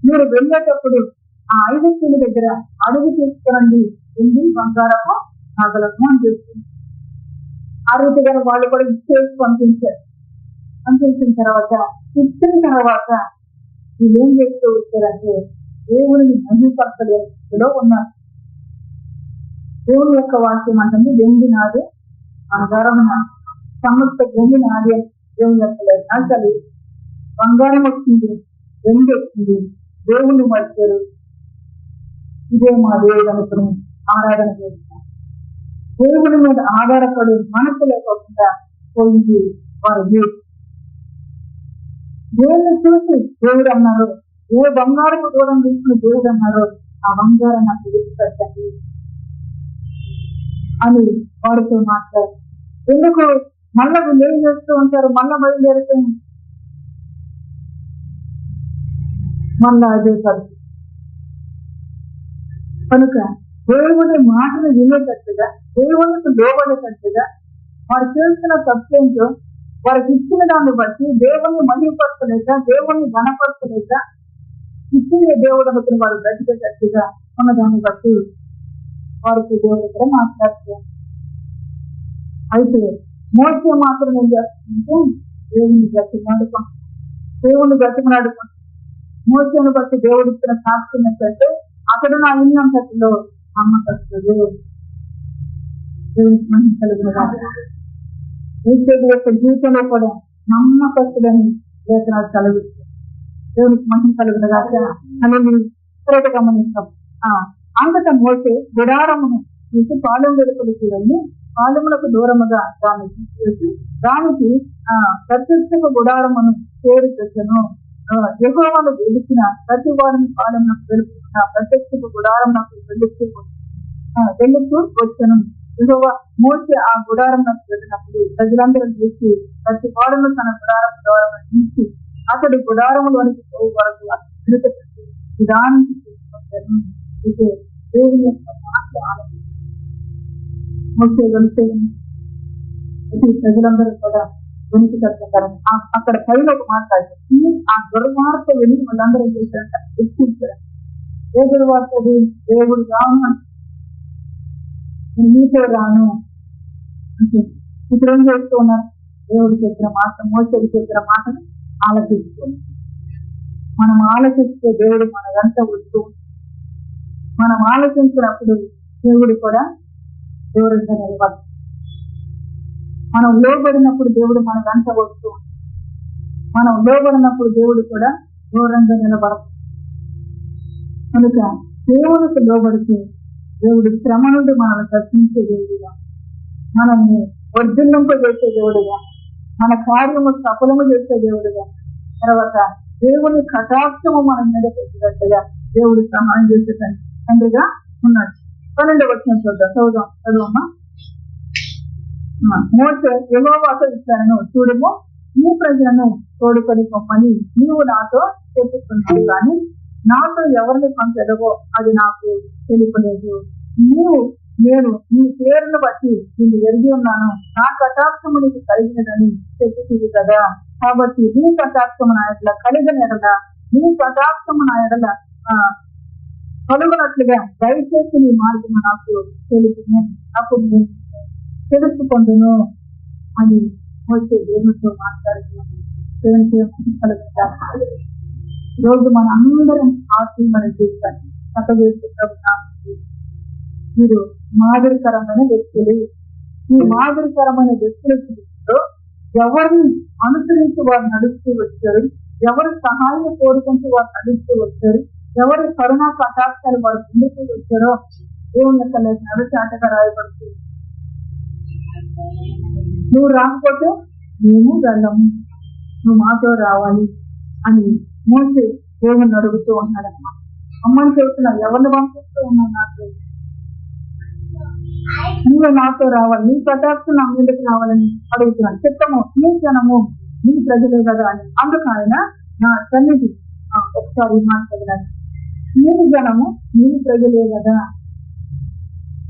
Speaker 1: మీరు వెళ్ళేటప్పుడు ఆ ఐగుప్తుల దగ్గర అడుగు తీసుకురండి, వెండి బంగారపు నగలకు అని చెప్తుంది. ఆ రీతిగా వాళ్ళు కూడా ఇచ్చేసి పంపించారు. పంపించిన తర్వాత ఇచ్చిన తర్వాత వీళ్ళు ఏం చేస్తూ వచ్చారంటే దేవుడిని మహిమపరచలో ఉన్నారు. దేవుని యొక్క వాక్యం అంటుంది, వెండి నాదే బంగారం నాది, సమస్త భూమి నాది. దేవుని యొక్క అసలు బంగారం వచ్చింది, వెండి వచ్చింది, దేవుని మర్చారు. ఇదే మా దేవుడు అనుకుని ఆరాధన చేస్తున్నారు. దేవుని మీద ఆధారపడి మనసు లేకుండా పోయింది వారి దేవుడు. దేవుని చూసి దేవుడు అన్నారు, ఏ బంగారపు దూరం తీసుకుని దేవుడు అన్నారో ఆ బంగారం నాకు విడిచిపెట్టండి అని వారితో మాట్లాడారు. ఎందుకు మళ్ళా వీళ్ళు ఏం చేస్తూ ఉంటారు, మళ్ళా బయలుదేరుతూ మళ్ళా అదే పరిస్థితి. కనుక దేవుని మాటను వినేటట్టుగా, దేవునికి లోబడేటట్టుగా వారు చేస్తున్న తప్పేంటో వారికి ఇచ్చిన దాన్ని బట్టి దేవుని మహిమపరచలేక, దేవుని ఘనపరచలేక, ఇచ్చిన దేవుడు అనుకుని వారు బ్రతికేటట్టుగా ఉన్న దాన్ని బట్టి వారికి దేవుడు కూడా మాట్లాడుతున్నారు. అయితే మోసే మాత్రం ఏం చేస్తుంటే దేవుని బ్రతిమాడుకుంటాం, దేవుని బ్రతిమలాడుకుంటాం. మోసేను బట్టి దేవుడు ఇచ్చిన సాక్ష్యం ఏంటంటే అతడు నా ఇన్నంతటిలో నమ్మకస్తుడు. దేవునికి మహిమ కలుగును గాక. యొక్క జీవితంలో కూడా నమ్మకస్తుడని లేఖనాలు కలిగిస్తుంది. దేవునికి మహిమ కలుగును గాక అని తర్వాత గమనిస్తాం. అంతటా మోసే గుడారమును తీసి పాలెం వెలుపలికి వెళ్ళి పాలెములకు దూరముగా దాన్ని తీసివేసి దానికి ప్రత్యక్ష గుడారమును పేరు పెట్టెను. యెహోవాను వెలిసిన ప్రతి వారిని పాలెమునకు వెలుపుకున్న ప్రత్యక్ష గుడారమునకు వెలుస్తూ వచ్చెను. యెహోవా మోసే ఆ గుడారమునకు వెళ్ళినప్పుడు ప్రజలందరూ చూసి ప్రతి వాడును తన గుడారం ద్వారా తీసి అతడి గుడారములోనికి పోయే వరకు విలుపెట్టి విధానికి తీసుకొచ్చాను. ఇది దేవుని యొక్క మాట ఆలోచన. మోసే వెళితే ప్రజలందరూ కూడా వెనుక తప్పుతారు. అక్కడ పైన ఒక మాట్లాడుతుంది, ఆ దుర్వార్త వెళ్ళి వాళ్ళందరూ చేశారంట, హెచ్చించారు. ఏ దుర్వార్త? దేవుడు రాను, మీతో రాను అంటే ఇప్పుడు ఏం చేస్తూ ఉన్నారు? దేవుడు చెప్పిన మాట, మోసేది చెప్పిన మాటను ఆలోచిస్తుంది. మనం ఆలోచిస్తే దేవుడు మన వెంట వస్తూ, మనం ఆలోచించినప్పుడు దేవుడు కూడా దూరంగా నిలబడు. మనం లోబడినప్పుడు దేవుడు మన వెంట వస్తూ, మనం లోబడినప్పుడు దేవుడు కూడా దూరంగా నిలబడదు. కనుక దేవునికి లోబడితే దేవుడు శ్రమ నుండి మనల్ని రక్షించే దేవుడుగా, మనల్ని వర్ధిల్లింప చేసే దేవుడుగా, మన కార్యము సఫలము చేసే దేవుడుగా, తర్వాత దేవుని కటాక్షము మన మీద పెట్టినట్టుగా దేవుడు సహాయం చేసే తండ్రిగా ఉన్నాడు. 12వ వచనం చదువమ్మా. మోషే యెహోవాతో ఇచ్చాను, చూడము ఈ ప్రజలను తోడుకొని పొమ్మని నీవు నాతో చెప్పుకున్నావు, కానీ నాతో ఎవరిని పంపెదవో అది నాకు తెలియలేదు. నేను నీ పేరును బట్టి నేను ఎరిగి ఉన్నాను, నా కటాక్షము నీకు కలిగినదని చెప్పుతుంది కదా. కాబట్టి నీ కటాక్షము నా ఎడల కలిగిన ఎడల, నీ కటాక్షము నా ఎడల కలుగునట్లుగా దయచేసి నీ మార్గము నాకు తెలిసింది, అప్పుడు నేను తెలుసుకుందును అని వచ్చే దేవునితో మాట్లాడుతున్నాను. రోజు మన అందరం ఆత్మీయమైన జీవితాన్ని చక్కవేసుకుంటాం. మీరు మాదిరికరమైన వ్యక్తులు. ఈ మాదిరికరమైన వ్యక్తుల జీవితంలో ఎవరిని అనుసరించి వారు నడుస్తూ వచ్చారు, ఎవరి సహాయం కోరుకుంటూ వారు నడుస్తూ వచ్చారు, ఎవరి కరుణా కటాక్షాలు వారు పొందుతూ వచ్చారో దేవుని యొక్క లేఖనాలు చాటగా రాయబడుతుంది. నువ్వు రాకపోతే మేము వెళ్ళము, నువ్వు మాతో రావాలి అని మోసే దేవుని అడుగుతూ ఉన్నాడమ్మా. అమ్మని చెబుతున్నా, ఎవరిని పంపిస్తూ ఉన్నావు? నాకు నువ్వు నాతో రావాలి, నీ కటాక్షం నా మీదకి రావాలని అడుగుతున్నాను. చిత్తము నీ జనము నీ ప్రజలే కదా అని. అందుకు ఆయన నా సన్నిధి ఒకసారి మాట్లాడాలి. నీ జనము నీ ప్రజలే కదా,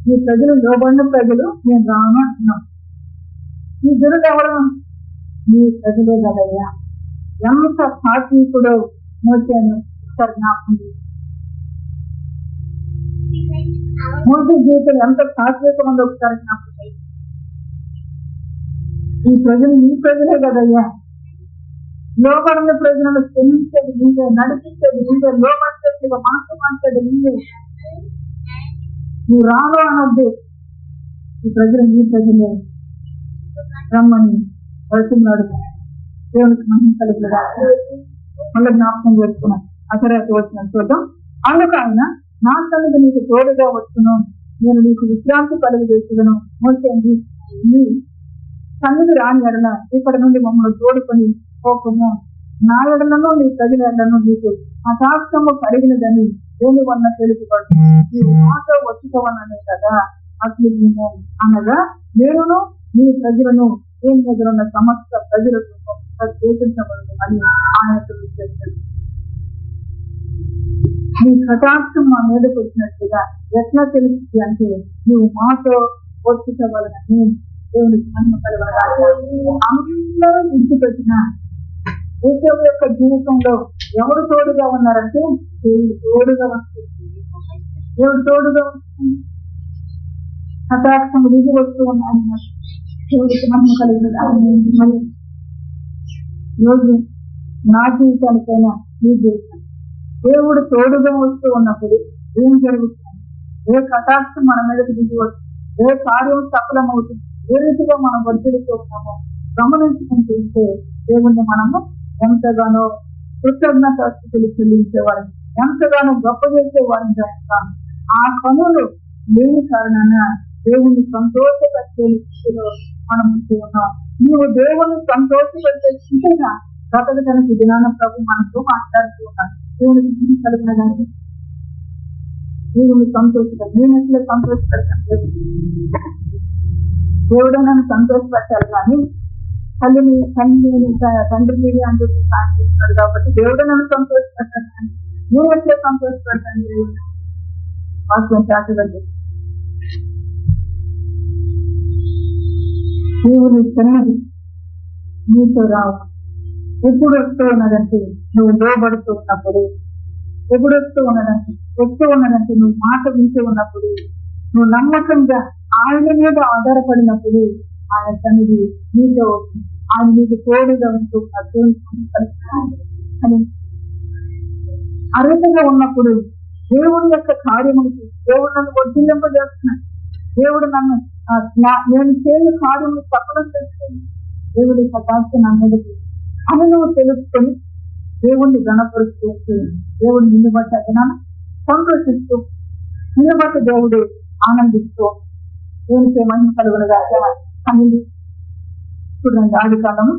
Speaker 1: నీ ప్రజలు లోబడిన ప్రజలు, నేను రాను అంటున్నాను. నీ జనుడు ఎవరు? నీ ప్రజలే కదయ్యా. ఎంత సాత్వికుడు మోసేను ఒకసారి జ్ఞాపకం. మోసే జీవితం ఎంత సాత్వికం ఉందో ఒకసారి జ్ఞాపకం. ఈ ప్రజలు నీ ప్రజలే కదయ్యా. లోబడిన ప్రజలను క్షమించేది నీవే, నడిపించేది నీవే, లోబడిచేది మనసు మార్చేది నీవే. నువ్వు రాను అనొద్దు, ఈ ప్రజలు నీ ప్రజలే రమ్మని వస్తున్నాడు. దేవునికి మహిమ కలుగుగా మళ్ళీ జ్ఞాపకం చేసుకున్నాను. అసరైతే వచ్చిన చూద్దాం. అందుకు ఆయన నా సన్నిధి నీకు తోడుగా వచ్చును, నేను నీకు విశ్రాంతి కలుగు చేస్తును. మోసేంది నీ సన్నిధి రాని ఎడల ఇక్కడ నుండి మమ్మల్ని తోడుకొని పోకము. నా ఎడలను నీ ప్రజల ఎడలను నీకు హఠాత్తము కలిగినదని దేని వల్ల తెలుసుకోవడం, నీవు మాతో వచ్చుకోవాలనే కదా. అసలు మేము అనగా నేనును నీ ప్రజలను దేని దగ్గర ఉన్న సమస్త ప్రజలకు ప్రత్యేకించబడదు అని ఆయనకు చెప్పాడు. నీ కటాక్షం మా మీదకి వచ్చినట్టుగా ఎట్లా తెలుస్తుంది అంటే నువ్వు మాతో వచ్చుకోవాలని దేవుని అందరూ విడిచిపెట్టిన యేసు యొక్క జీవితంలో ఎవరు తోడుగా ఉన్నారంటే దేవుడు తోడుగా వస్తుంది. దేవుడు తోడుగా వస్తుంది. కటాక్షం దిగి వస్తూ ఉన్నాను. దేవుడికి మహిమ కలిగిన రోజు నా జీవితానికైనా నీ జీవితం దేవుడు తోడుగా వస్తూ ఉన్నప్పుడు ఏం జరుగుతుంది? ఏ కటాక్షం మన మీదకి దిగి వస్తుంది, ఏ కార్యం సఫలమవుతుంది, ఏ రీతిగా మనం ఒత్తిడితో ఉన్నామో గమనించుకుని చూస్తే దేవుణ్ణి మనము ఎంతగానో కృతజ్ఞత చెల్లించేవారు, ఎంతగానో గొప్ప చేసేవారిని చేస్తాం. ఆ పనులు లేని కారణంగా దేవుని సంతోషపరిచే స్థితిలో మనం ఉన్నాం. నీవు దేవుని సంతోషపరిచే స్థితిగా బ్రతకడానికి దినాన ప్రభు మనతో మాట్లాడుతూ ఉన్నాను. దేవునికి కలిగిన కానీ దేవుని సంతోషపడి నేను అసలు సంతోషపడతాను. దేవుడు నన్ను సంతోషపరచాలి కానీ తల్లిని తండ్రిని అంటూ సాధిస్తున్నాడు కాబట్టి దేవుడు నన్ను సంతోషపడతాను కానీ నేను అసలే సంతోషపడతాను. దేవుడు వాక్యం శాఖలు దేవుని సన్నిధి నీతో రావు. ఎప్పుడు వస్తూ ఉన్నదంటే నువ్వు లోబడుతూ ఉన్నప్పుడు, ఎప్పుడు వస్తూ ఉన్నదంటే నువ్వు మాట వింటూ ఉన్నప్పుడు, నువ్వు నమ్మకంగా ఆయన మీద ఆధారపడినప్పుడు ఆయన సన్నిధి నీతో వస్తుంది. ఆయన నీకు తోడుగా ఉంటూ అర్హతగా ఉన్నప్పుడు దేవుడి యొక్క కార్యములకి దేవుడు నన్ను వర్ధిల్లింపజేస్తున్నాడు. దేవుడు నన్ను నేను చేయని కార్యములు సఫలం చేస్తుంది. దేవుడి కటాక్ష నా మీదకి అని నువ్వు తెలుసుకొని దేవుణ్ణి గణపరుస్తూ దేవుడు నిన్ను బట్టి అతను సంతోషిస్తూ నిన్ను బట్టి దేవుడు ఆనందిస్తూ దేవునికి మహిమ కలుగునుగా అని చూడండి. ఆదికాండం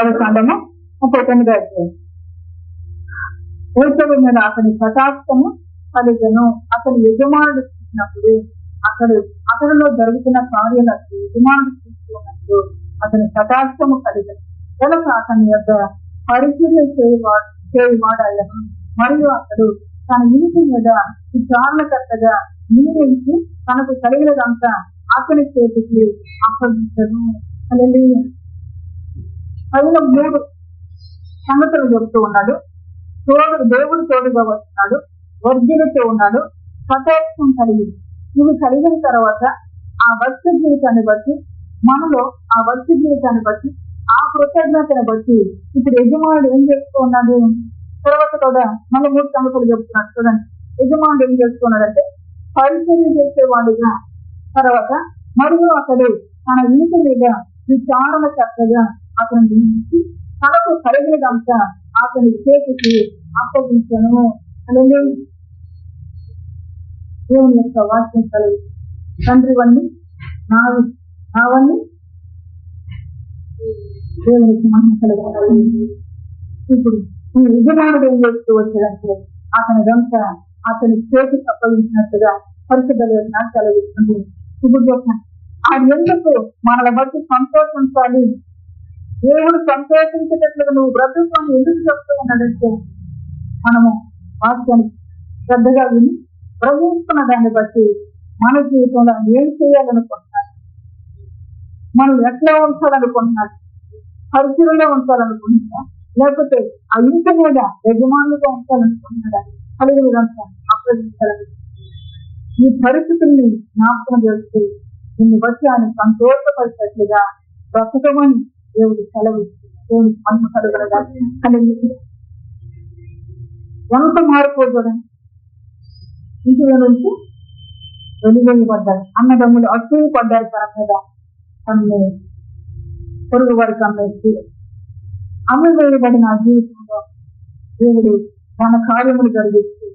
Speaker 1: ఆదికాండము 39వ అధ్యాయం. ఏసవు మీద అతని కటాక్షము కలిగను. అతని యజమానుడు చూసినప్పుడు అతడిలో జరుగుతున్న కార్యాలకు యజమానుడు చూస్తున్నప్పుడు అతని కటాక్షము కలిగను. కనుక అతని యొక్క పరిచర్య చేయవాడాయను. మరియు అతడు తన ఇంటి మీద విచారణకర్తగా నియమించి తనకు కలిగినదంతా అతని చేతికి అప్పగించను. పైన 3 సంగతులు చెబుతూ ఉన్నాడు. దేవుడు తోడుగా వస్తున్నాడు, వర్ధిల్లుతూ ఉన్నాడు, కటాక్షం కలిగి. ఇవి కలిగిన తర్వాత ఆ వర్ష జీవితాన్ని బట్టి మనలో ఆ వర్ష జీవితాన్ని బట్టి ఆ కృతజ్ఞతను బట్టి ఇప్పుడు యజమానుడు ఏం చేస్తూ ఉన్నాడు. తర్వాత కూడా మళ్ళీ 3 సంగతులు చెప్తున్నాడు. చూడండి, యజమానుడు ఏం చేస్తున్నాడంటే పరిచర్య చేసేవాడిగా, తర్వాత మరియు అతడు తన ఇంటి మీద విచారణకర్తగా అతను నియమించి తనకు కలిగినదంతా అతని చేతికి అప్పగించను. దేవుని యొక్క వాక్యం కలిగి తండ్రివన్నీ నావన్నీ దేవునికి మహిమ కలుగుతాయి. ఇప్పుడు ఈ యజమానుడు ఏం చేస్తూ వచ్చాడంటే అతనిదంతా అతని చేతికి అప్పగించినట్టుగా పరిశుద్ధ లేఖనాలు కలిగిస్తుంది. ఇప్పుడు చెప్పండి, అది ఎందుకు మనల్ని బట్టి సంతోషించాలి? దేవుడు సంతోషించేటట్లుగా నువ్వు బ్రతుకుని ఎందుకు చెప్తూ ఉన్నాడంటే మనము వాక్యాన్ని శ్రద్ధగా విని ప్రవేశిస్తున్న దాన్ని బట్టి మన జీవితంలో ఏం చేయాలనుకుంటున్నాడు, మనం ఎట్లా ఉంచాలనుకుంటున్నాడు, పరిచయంలో ఉంచాలనుకుంటున్నా, లేకపోతే ఆ ఇంటి మీద యజమానులుగా ఉంచాలనుకుంటున్నాడా, కలిగిన విధంగా అప్రదించాలని ఈ పరిస్థితుల్ని జ్ఞాపకం చేస్తూ దీన్ని బట్టి ఆయన సంతోషపరిచేట్లుగా బ్రతకమని దేవుడి సెలవు, దేవుడి మహిమ కలుగలగా కలిగి ఎంత మార్పు చూడండి. ఇంటి నుంచి వెలువెళ్ళబడ్డారు, అన్నదమ్ములు అసూయ పడ్డారు తన మీద, తనని పొరుగు వారికి అమ్మేసి అమ్మవేయబడిన ఆ జీవితంలో దేవుడు ఘనకార్యములు జరిగిస్తూ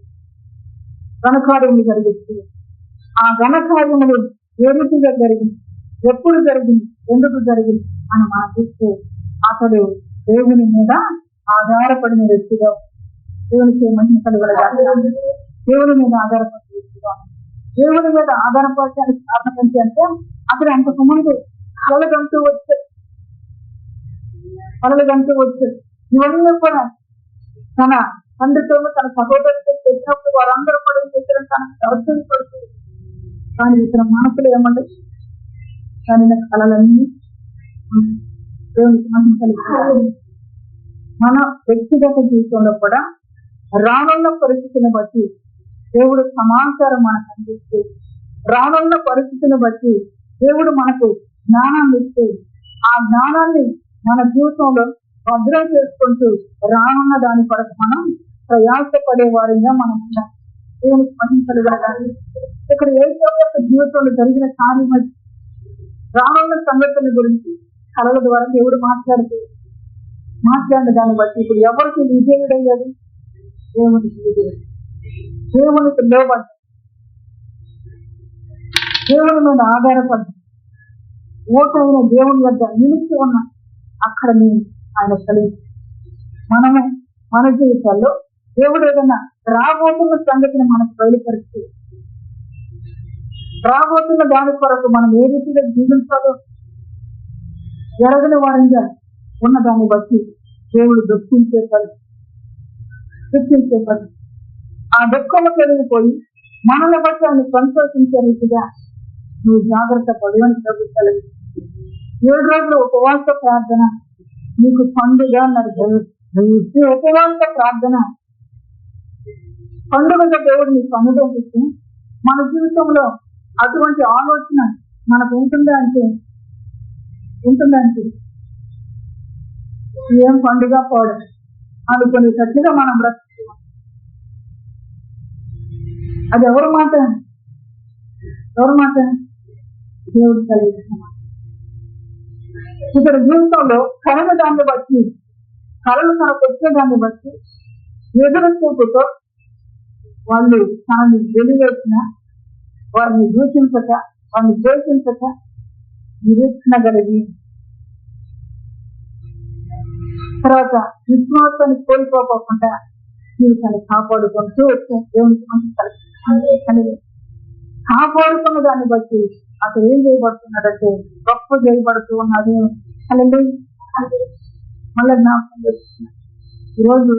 Speaker 1: ఆ ఘనకార్యములు ఏ రీతిగా జరిగింది, ఎప్పుడు జరిగింది, ఎందుకు జరిగింది అని మనం చూస్తే అతడు దేవుని మీద ఆధారపడిన వ్యక్తిగా, దేవునికి మహిమ కలుగలగా, దేవుని మీద ఆధారపడిన వ్యక్తిగా, దేవుని మీద ఆధారపడటానికి కారణం ఏంటి అంటే అతడు అంతకుముందు కలలు గంటూ వచ్చాడు. ఇవన్నీ కూడా తన తండ్రితో తన సహోదరులతో చేసినప్పుడు వారందరూ కూడా చేసిన తనకు దర్శనం పడుతుంది. కానీ ఇతర మనసులు ఏమండి, కానీ కళలన్నీ దేవునికి మహిమ కలుగుతాయి. మన వ్యక్తిగత జీవితంలో కూడా రానున్న పరిస్థితిని బట్టి దేవుడు సమాచారం మనకు అందిస్తే, రానున్న పరిస్థితిని బట్టి దేవుడు మనకు జ్ఞానాన్ని ఇస్తే ఆ జ్ఞానాన్ని మన జీవితంలో భద్రం చేసుకుంటూ రానున్న దాని కొరకు మనం ప్రయాసపడే వారిగా మనం దేవునికి మహిమ కలుగలగాలి. ఇక్కడ యేసు యొక్క జీవితంలో జరిగిన కార్యం రానున్న సంగతుల గురించి కళల ద్వారా దేవుడు మాట్లాడిన దాన్ని బట్టి ఇప్పుడు ఎవరికి విజయుడయ్యాడు? దేవునికి విజయుడు, దేవునికి లోబడ్డ, దేవుని మీద ఆధారపడ్డ, ఓటైన దేవుని వద్ద నిలిచి ఉన్న అక్కడ ఆయన కలిగి మనము మన జీవితాల్లో దేవుడు ఏదైనా రాబోతున్న సంగతిని మనకు బయలుపరిచి రాబోతున్న దాని కొరకు మనం ఏ రీతిగా జీవించాలో ఎరగని వారంగా ఉన్న దాన్ని బట్టి దేవుడు దుఃఖించే ఆ దుఃఖము కలిగిపోయి మనల్ని బట్టి ఆయన సంతోషించే రీతిగా నువ్వు జాగ్రత్త పడువని ప్రభుత్వాలు 7 రోజులు ఉపవాస ప్రార్థన నీకు పండుగ అన్నారు. ఈ ఉపవాస ప్రార్థన పండుగగా దేవుడు నీకు అనుభవిస్తూ మన జీవితంలో అటువంటి ఆలోచన మనకు ఉంటుందా అంటే ఏం పండుగ పోవడం అనుకునేటట్టుగా మనం బ్రతుకుతున్నాం. అది ఎవరి మాట దేవుడు కలిగిస్తున్నాం. ఇక్కడ జీవితంలో కళను దాన్ని బట్టి కళలు తనకు వచ్చే దాన్ని బట్టి ఎదురు చూపుతో వాళ్ళు తనని వెలివేసిన వారిని దూషించక వారిని ద్వేషించక నిరీక్షణ కలిగి తర్వాత విశ్వాసాన్ని కోల్పోకుండా జీవితాన్ని కాపాడుకుంటూ వచ్చే దేవునికి మంచి కలిగి కాపాడుకున్న దాన్ని బట్టి అతను ఏం చేయబడుతున్నాడంటే గొప్ప చేయబడుతూ ఉన్నాడు. మళ్ళీ జ్ఞాపకం చేస్తున్నాడు, ఈరోజు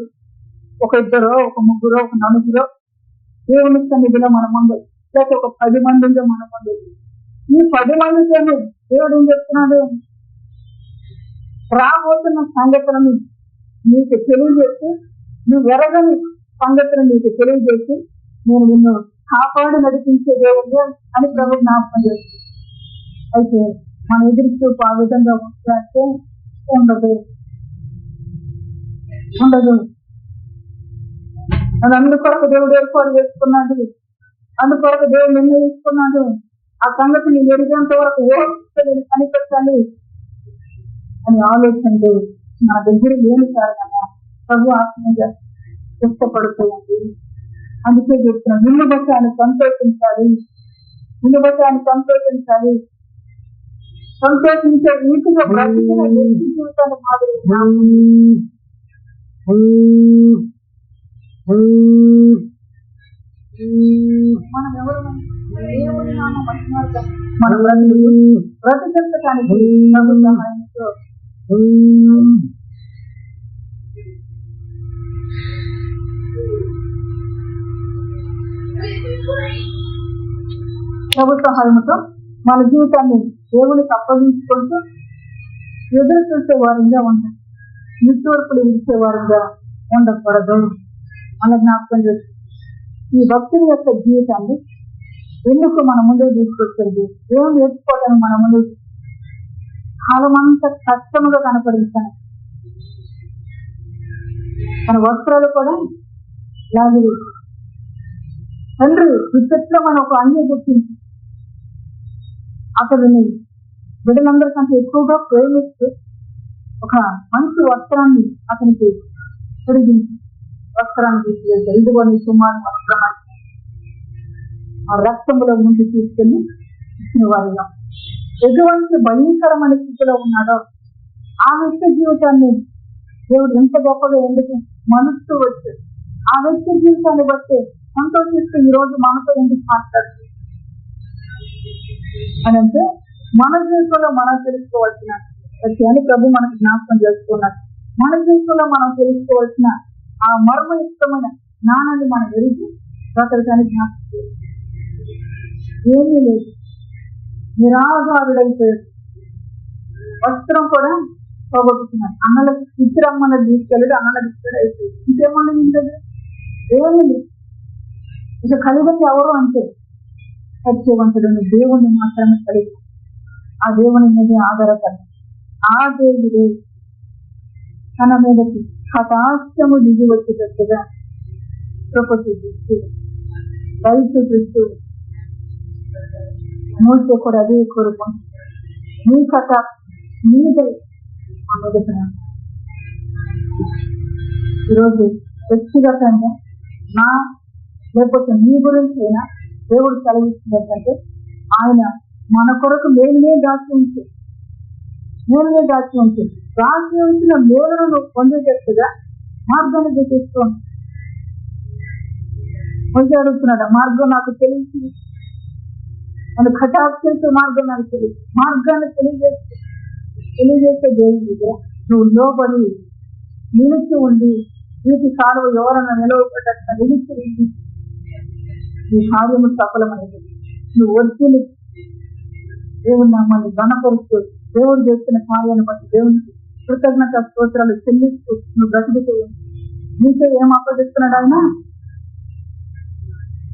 Speaker 1: ఒక ఇద్దరో ఒక ముగ్గురో ఒక నలుగురో దేవుని సన్నిధిలో మన ముందు, లేక ఒక 10 మందిలో మన ముందు, ఈ 10 మందితో దేవుడు ఏం చెప్తున్నాడు, రాబోతున్న సంగతులను నీకు తెలియజేసి, నువ్వు ఎరగని సంగతులను నీకు తెలియజేసి నేను నిన్ను కాపాడి నడిపించే దేవుడు అని ప్రభు జ్ఞాపకం చేస్తుంది. అయితే మన ఎదురు చూపు ఆ విధంగా ఉంటే ఉండదు. అది అందుకొరకు దేవుడు ఏర్పాటు చేసుకున్నాడు, అందుకొరకు దేవుడు నిర్ణయించుకున్నాడు. ఆ సంగతిని ఎరిగేంత వరకు నేను కనిపెట్టాలి అని ఆలోచన దేవుడు మన దగ్గర లేని కారణంగా ప్రభు ఆత్మీయంగా ఇష్టపడుతుంది. అందుకే చెప్తున్నాను, నిన్ను బట్టి ఆయన సంతోషించాలి, నిన్ను బట్టి ఆయన సంతోషించాలి. సంతోషించే రీతిగా బ్రతికిన జీవితాన్ని మాదిరి మనం ఎవరు మన బ్రతికించడానికి సహాయంతో ప్రభు సహాయంతో మన జీవితాన్ని దేవునికి అప్పగించుకుంటూ ఎదురు చూసే వారంగా ఉండాలి, నిట్టూర్పులు ఇచ్చే వారంగా ఉండకూడదు. అలా జ్ఞాపకం చేస్తుంది. ఈ భక్తుని యొక్క జీవితాన్ని ఎందుకు మన ముందే తీసుకొచ్చింది, ఏం నేర్చుకోవడానికి మన ముందు కాలమంతా కష్టముగా కనపడించాను. మన వస్త్రాలు కూడా లాగి తండ్రి విచిత్రం అని ఒక అన్ని గుర్తించి అతడిని బిడ్డలందరికంటే ఎక్కువగా ప్రేమిస్తూ ఒక మంచి వస్త్రాన్ని అతనికి పొడిగించి వస్త్రాన్ని తీసుకెళ్తారు. ఇదిగో నీ కుమారుని వస్త్రం అని ఆ రక్తములో ముందు తీసుకెళ్లి ఇచ్చిన వారిగా ఎటువంటి భయంకరమైన స్థితిలో ఉన్నాడో ఆ వ్యక్తి జీవితాన్ని దేవుడు ఎంత గొప్పగా ఎందుకు మనుస్తూ వచ్చాడు. ఆ వ్యక్తి జీవితాన్ని బట్టి సంతోషిస్తూ ఈ రోజు మనతో ఎందుకు మాట్లాడుతుంది అని అంటే, మన జీవితంలో మనం తెలుసుకోవాల్సిన అని ప్రభు మనకు జ్ఞాపకం చేసుకున్నాడు. మన జీవితంలో మనం తెలుసుకోవాల్సిన ఆ మర్మయుక్తమైన జ్ఞానాన్ని మనం ఎరిగి బ్రతకడానికి జ్ఞాపకం ఏమీ లేదు, నిరాధారుడైపోయాడు. వస్త్రం కూడా పోగొట్టుకున్నాడు. అన్నలకు ఇద్దరమ్మని తీసుకెళ్ళాడు, అన్నలకు ఇద్దరు అయిపోయింది. ఇంకేమన్నా ఉండదు, ఏమీ లేదు. ఇక కలిగింది ఎవరు అంటే సత్యవంతుడిని దేవుణ్ణి మాత్రమే కలిగి ఆ దేవుని మీద ఆధారపడి ఆ దేవుడు తన మీదకి కటాక్షము దిగి వచ్చేటట్టుగా ప్రపంచ రైతు దృష్టి మోసే కూడా అదే కోరుకుంటుంది. నీ కథ నీదే ఈరోజు వ్యక్తిగతంగా నా లేకపోతే మీ గురించి అయినా దేవుడు కలిగిస్తున్నట్టే ఆయన మన కొరకు మేలునే దాచి ఉంచి దాచి ఉంచిన మేలును పొందేటట్టుగా మార్గాన్ని చూపిస్తోంది. కొంచెం అడుగుతున్నాడు, మార్గం నాకు తెలిసి మన కటాక్షించే మార్గం నాకు తెలియదు. మార్గాన్ని తెలియజేసే దేవుడిగా నువ్వు లోబడి నిలిచి ఉండి వీటి కాలువ ఎవరన్నా నిలవబడ్డ నిలిచి ఉండి నీ కార్యము సఫలమైనది. నువ్వు వచ్చి దేవుని నామాన్ని ఘనపరుస్తూ దేవుడు చేస్తున్న కార్యాన్ని బట్టి దేవునికి కృతజ్ఞత స్తోత్రాలు చెల్లిస్తూ నువ్వు బ్రతుకుతూ నీకే ఏం అప్పగిస్తున్నాడు ఆయన?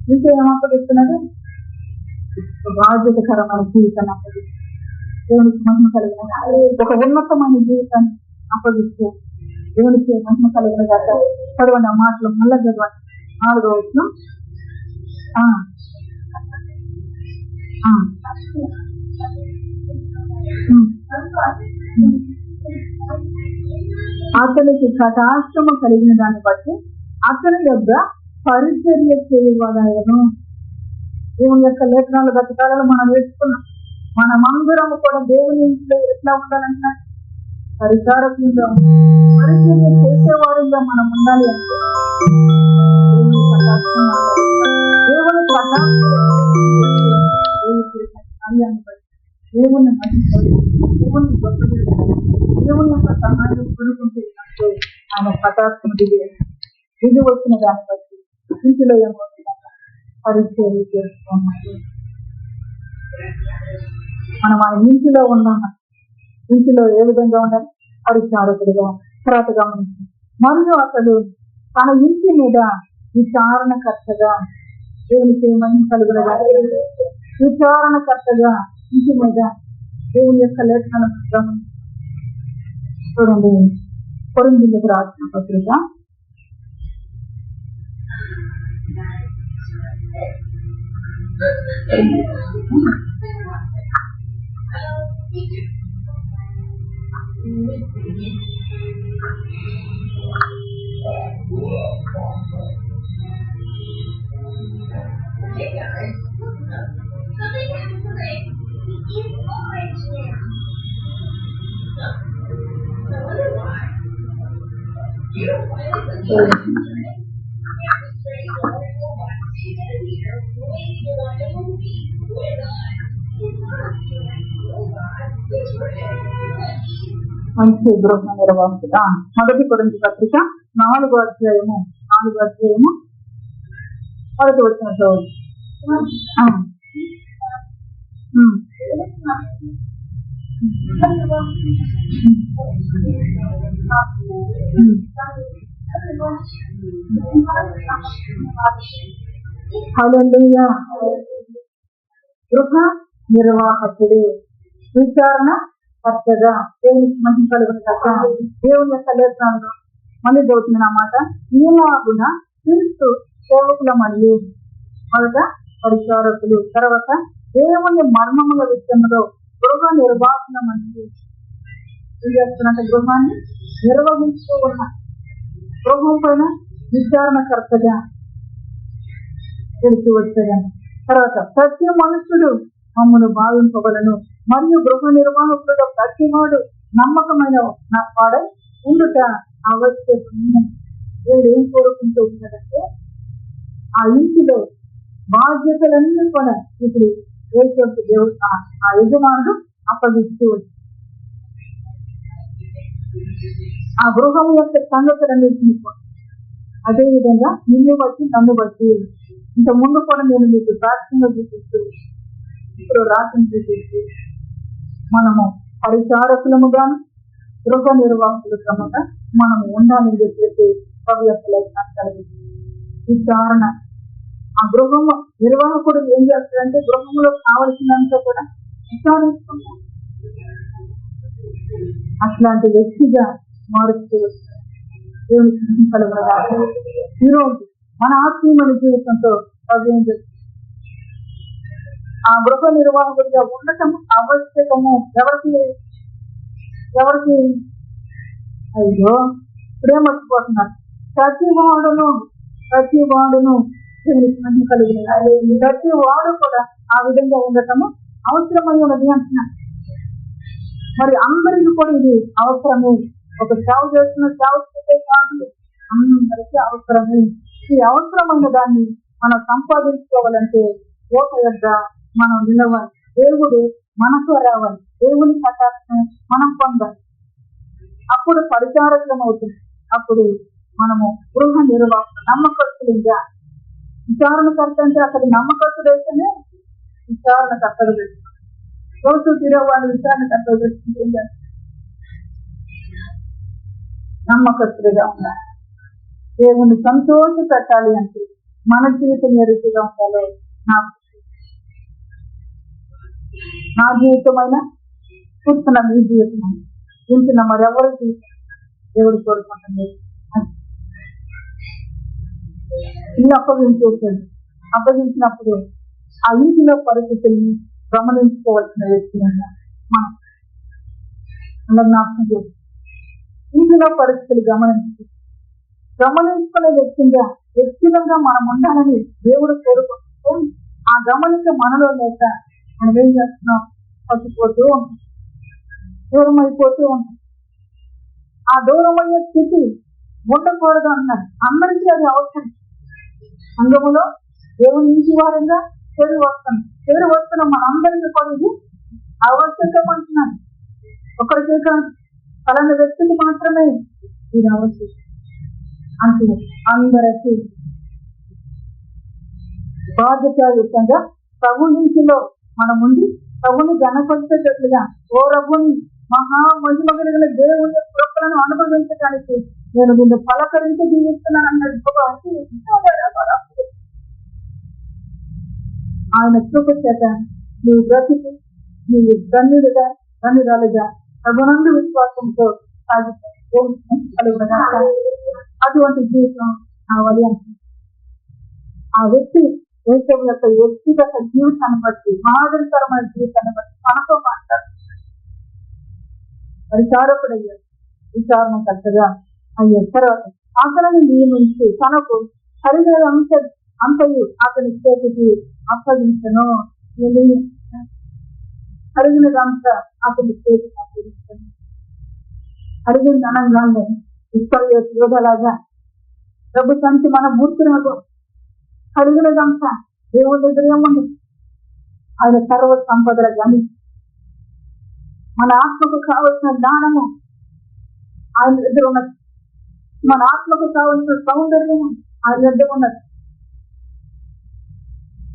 Speaker 1: నీకే ఏం అప్పగిస్తున్నాడు? బాధ్యతకరమైన జీవితాన్ని అప్పగిస్తూ దేవునికి మహిమ కలిగిన ఒక ఉన్నతమైన జీవితాన్ని అప్పగిస్తూ దేవునికి మహిమ కలిగిన దాకా చదవండి. ఆ మాటలు మళ్ళా చదవండి. 4వ వచనం. అతనికి కటాక్షము కలిగిన దాన్ని బట్టి అతని యొక్క పరిచర్య చేయవలెను. దేవుని యొక్క లేఖనాలు గతకాలంలో మనం నేర్చుకున్నాం. మనమందరము కూడా దేవుని ఇంట్లో ఎట్లా ఉండాలంటే పరిచారకులుగా పరిచర్య చేసేవారుగా మనం ఉండాలి అంటే దేవుని కటాక్షం దేవుని దేవుని దేవుని యొక్క సహాయం కొనుక్కుంటే ఆయన కటాక్షం దిగి వచ్చిన దాన్ని బట్టి ఇంటిలో ఏమవుతుందా పరిచర్య చేస్తున్నాడు. మనం ఆయన ఇంటిలో ఉన్నాము. ఇంటిలో ఏ విధంగా ఉండాలి? పరిచారకుడిగా. తర్వాత గమనించి మరియు అతడు తన ఇంటి మీద విచారణకర్తగా దేవునికి మహిమ కలుగునగా విచారణకర్తగా ఇంటి మీద దేవుని యొక్క లేఖనం చూడండి. కొరింథీయులకు రాసిన పత్రిక 1 గృహ నిర్వాహకుడు. మొదటి కొరింథీ పత్రిక 4వ అధ్యాయము 1 వచ్చిన చదువు. హల్లెలూయా. గృహ నిర్వాహకుడు విచారణ కర్తగా దేవునికి మహిమ కలుగునగాక. దేవుని యొక్క లేఖనాలను మళ్ళీ చదువుతున్న మాట. ఈలాగున క్రీస్తు సేవకుల మరియు మొదట పరిచారకులు, తర్వాత దేవుని మర్మముల విషయంలో గృహ నిర్వాహకుల మరియు ఏం చేస్తున్నట్టు గృహాన్ని నిర్వహిస్తూ ఉన్న గృహం పైన విచారణకర్తగా తెలిసి వచ్చాను. తర్వాత ప్రతి మనుషుడు మమ్మను భావింపగలను మరియు గృహ నిర్వాహకుడు ప్రతివాడు నమ్మకమైన వాడ ఉండుట ఆవశ్యకము. దేవుడు ఏం కోరుకుంటూ ఉన్నాడంటే ఆ ఇంటిలో బాధ్యతలన్నీ కూడా ఇప్పుడు దేవుడు ఆ యజమానుడు అప్పగిస్తూ వచ్చి ఆ గృహం యొక్క సంగతులన్నింటినీ అదే విధంగా నిన్ను బట్టి నన్ను బట్టి ఇంత ముందు కూడా నేను మీకు ప్రార్థనగా చూపిస్తూ ఇప్పుడు రాసిన చూపిస్తూ మనము పరిచారకులముగాను గృహ నిర్వాహకులుగా మనము ఉండాలని చెప్పేసి విచారణ. ఆ గృహము నిర్వాహకుడు ఏం చేస్తాడంటే గృహంలో కావలసినంత కూడా విచారిస్తున్నాడు. అట్లాంటి వ్యక్తిగా మారుస్తూ దేవునికి కలుగునగా. ఈరోజు మన ఆత్మీయమైన జీవితంతో ఆ గృహ నిర్వాహకుడిగా ఉండటం ఆవశ్యకము. ఎవరికి అయ్యో ఇప్పుడే మర్చిపోతున్నారు. ప్రతి వాడును కలిగిన ప్రతి వాడు కూడా ఆ విధంగా ఉండటము అవసరమై ఉన్నది అంటున్నారు. మరి అందరికీ కూడా ఇది అవసరమే. ఒక సేవ చేస్తున్న సేవ కాదు, అందరికీ అవసరమే. ఈ అవసరమైన దాన్ని మనం సంపాదించుకోవాలంటే ఓట వద్ద మనం నిలవాలి. దేవుడు మనకు రావాలి. దేవుని కటాక్షం మనం పొందాలి. అప్పుడు పరిచారకులం అవుతుంది. అప్పుడు మనము గృహ నిర్వాహకులు నమ్మకస్తులుగా. విచారణకర్త అంటే అసలు నమ్మకస్తుడైతేనే విచారణకర్తలు పెట్టుకుంటారు. రోజు తిరగవాళ్ళు విచారణకర్తలు పెట్టుకుంటే నమ్మకస్తుడిగా ఉండాలి. దేవుని సంతోష పెట్టాలి అంటే మన జీవితం ఏ రీతిగా ఉండాలో నా జీవితమైనా చూస్తున్న మీ జీవితం చూసిన మరెవరి జీవితం దేవుడు కోరుకుంటుంది. ఇల్లు అప్పగించినప్పుడు ఆ ఇంటిలో పరిస్థితుల్ని గమనించుకోవాల్సిన వ్యక్తి మనం జ్ఞాపకం చేస్తాం. ఇంటిలో పరిస్థితులు గమనించుకునే వ్యక్తిగా మనం ఉండాలని దేవుడు కోరుకుంటే ఆ గమనిక మనలో లేక మనం ఏం చేస్తున్నాం? పసిపోతూ ఉంటాం, దూరం అయిపోతూ ఉంటాం. ఆ దూరమయ్యే స్థితి ఉండకూడదు అన్నారు. అందరికీ అది అవసరం. సంఘములో దేవుని ఇంటి వారంగా చెడు వస్తున్న మనందరికీ కూడా ఇది ఆవశ్యకం అంటున్నాను. ఒకరికే కాదు, పలానా వ్యక్తికి మాత్రమే ఇది అవసరం అంటూ అందరికీ బాధ్యతాయుతంగా ప్రభు నీతిలో మనం ఉండి ప్రభుని గణపరిచేటట్లుగా ఓ రఘుని మహామహిమ కలిగిన దేవుని కృపలను అనుభవించడానికి నేను నిన్ను పలకరించి జీవిస్తున్నాను అన్నట్టు ఆయన కృప చేత నీవు బ్రతికి నీవు ధన్యురాలుగా ప్రభునందు విశ్వాసంతో అటువంటి జీవితం కావాలి అంటే ఆ వ్యక్తి దేశం యొక్క వ్యక్తిగత జీవితాన్ని బట్టి మాదిరికరమైన జీవితాన్ని బట్టి మనతో మాట్లాడు విచారకుడయ్యాడు. విచారణకర్తగా అయ్యే తర్వాత అతనిని నియమించి తనకు ఖరీదైన అంతయు అతని చేతికి అప్పగించను. అడిగినదంతా అతని చేతికి అప్పగించను. అడిగిన అనగానే ఇక్కడ యోధలాగా ప్రభు తంచి మన మూర్తినకు అడిగినదంతా దేవుని దగ్గర ఏముంది? ఆయన సర్వ సంపదల కానీ మన ఆత్మకు కావలసిన జ్ఞానము ఆయన దగ్గర ఉన్నది. మన ఆత్మకు కావలసిన సౌందర్యము ఆయన దగ్గర ఉన్నది.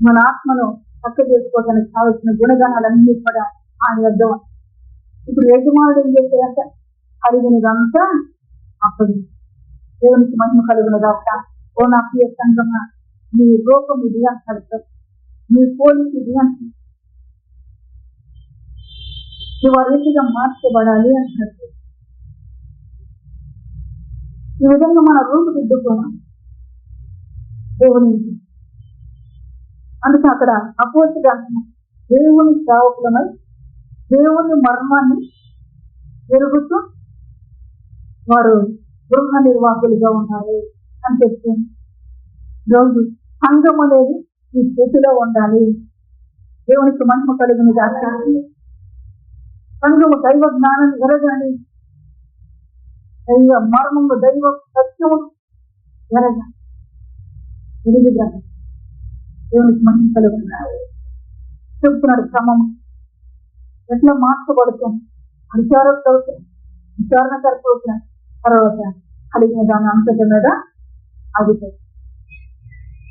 Speaker 1: మన ఆత్మను చక్క చేసుకోవడానికి కావలసిన గుణగణాలన్నీ కూడా ఆయన వద్ద ఉన్నాయి. ఇప్పుడు యజమానుడు ఏం చేసేదంటే అడిగినదంతా అప్పటి దేవునికి మహిమ కలుగునదాక. ఓ నా ప్రియ సంఘమా, నీ రూపం ఇది అంటారు, నీ పోలిక ఇది అంటారు, నువ్వు రీతిగా మార్చబడాలి అంటారు. ఈ విధంగా మన రూపుదిద్దుకోవాలి దేవుని. అందుకే అక్కడ అపోజిట్ అంటున్నాం, దేవుని సేవకులమై దేవుని మర్మాన్ని ఎరుగుతూ వారు గృహ నిర్వాహకులుగా ఉన్నారు అని చెప్తుంది. రోజు సంఘం అనేది ఈ స్థితిలో ఉండాలి. దేవునికి మహిమ కలిగిన దాకా సంఘము దైవ జ్ఞానం ఎరగాలి, దైవ మర్మము దైవ సత్యము ఎరగాలి. ఎరుగుగాలి దేవునికి మహిమ కలిగిన చెప్తున్నాడు. క్రమం ఎట్లా మార్చబడుతుంది, విచారణకర్త తర్వాత కలిగిన దాని అంతటి మీద అది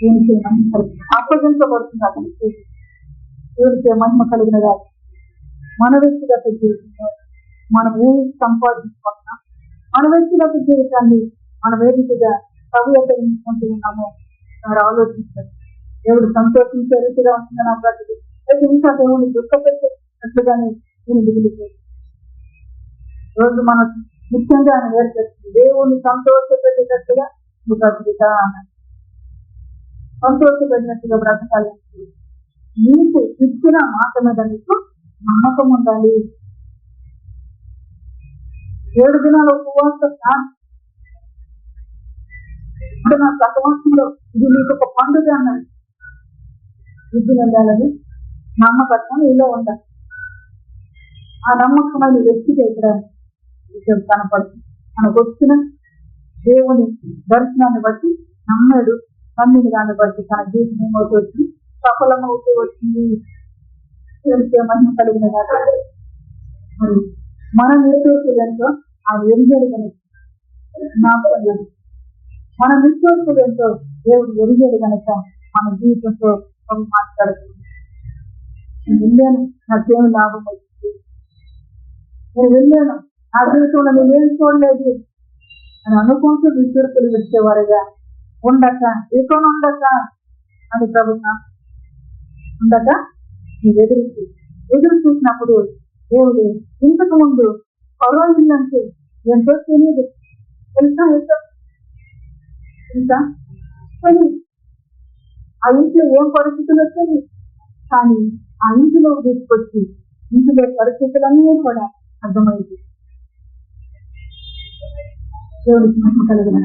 Speaker 1: దేవునికి మహిమ కలిగిన అప్పగించబడుతుంది. అతనికి దేవునికి మహిమ కలిగిన కాదు. మన వ్యక్తిగత జీవితంలో మనం ఏమి సంపాదించుకుంటున్నాం, మన వ్యక్తిగత జీవితాన్ని మనం ఏ రీతిగా ప్రభు ఎక్కడించుకుంటూ ఉన్నామో వారు ఆలోచించారు. దేవుడు సంతోషించే రీతిగా ఉంటుంది నా ప్రతిదీ, అయితే ఇంకా దేవుని దుఃఖపెట్టేటట్లుగానే నేను మిగిలిపోయి రోజు మనం ముఖ్యంగా ఆయన ఏర్పడుతుంది. దేవుని సంతోషపెట్టేటట్టుగా నువ్వు బ్రతుకుతా అన్నాడు. సంతోషపెట్టినట్టుగా బ్రతకాలి. నీకు ఇచ్చిన మాట మీద నీకు నమ్మకం ఉండాలి. 7 దినాల ఉపవాసం అంటే నా సహవాసంలో ఇది నీకు ఒక పండుగ అన్నాడు. విద్య ఉండాలని నమ్మకత్వం ఇలా ఉండాలి. ఆ నమ్మకమైన వ్యక్తికి ఇక్కడ కనపడుతుంది. మనకు వచ్చిన దేవుని దర్శనాన్ని బట్టి నమ్మిన దాన్ని బట్టి తన జీవితం ఏమవుతూ వచ్చింది, సఫలమవుతూ వచ్చింది. మహిమ కలిగిన మరి మన నిర్దోషులెంతో ఆ ఎరిగేడు కనుక జ్ఞాపకం లేదు. మన నిర్దోషులెంతో దేవుడు ఎరిగేడు కనుక మన జీవితంతో మాట్లాడుతుంది. నేను వెళ్ళాను, నాకేమి లాభం వచ్చింది, నేను వెళ్ళాను, నా జీవితంలో నేనేం చూడలేదు అని అనుకుంటూ విద్యుత్తులు వచ్చేవారుగా ఉండక ఇక ఉండక అని ప్రభుత్వం ఉండక నీవు ఎదురు చూసినప్పుడు దేవుడు ఇంతకు ముందు పరో ఇల్లంటే ఎంతో తెలియదు తెలుసా? ఇంకా ఆ ఇంట్లో ఏం పరిస్థితులు వచ్చాయి, కానీ ఆ ఇంటిలో తీసుకొచ్చి ఇంటిలో పరిస్థితులన్నీ కూడా అర్థమైంది. దేవుడికి మహిమ కలిగిన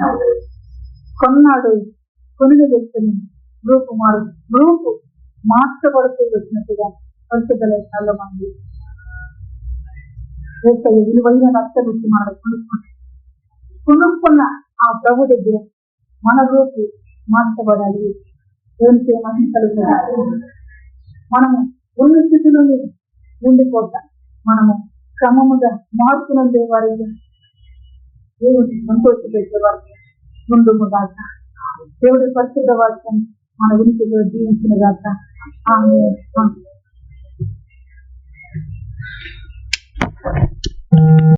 Speaker 1: కొన్నాడు కొనుగోలు వ్యక్తిని రూపు మార్చబడుతూ వచ్చినట్టుగా పరిస్థితులు చాలా మంది విలువైన రక్తం ఇచ్చి మనకు కొనుక్కుంటారు. కొనుక్కున్న ఆ ప్రభు దగ్గర మన రూపు మార్చబడాలి. దేవునికి మహిమ కలుగుతుంది. మనము ఉన్న స్థితిలోనే ఉండిపోతాం. మనము క్రమముగా మార్పునందే వారికి దేవుడిని సంతోషపెట్టే వారికి ముందుము గాక. దేవుడి పరిశుద్ధ వాక్యం మన ఉనికిలో జీవించిన గాక. ఆమేన్.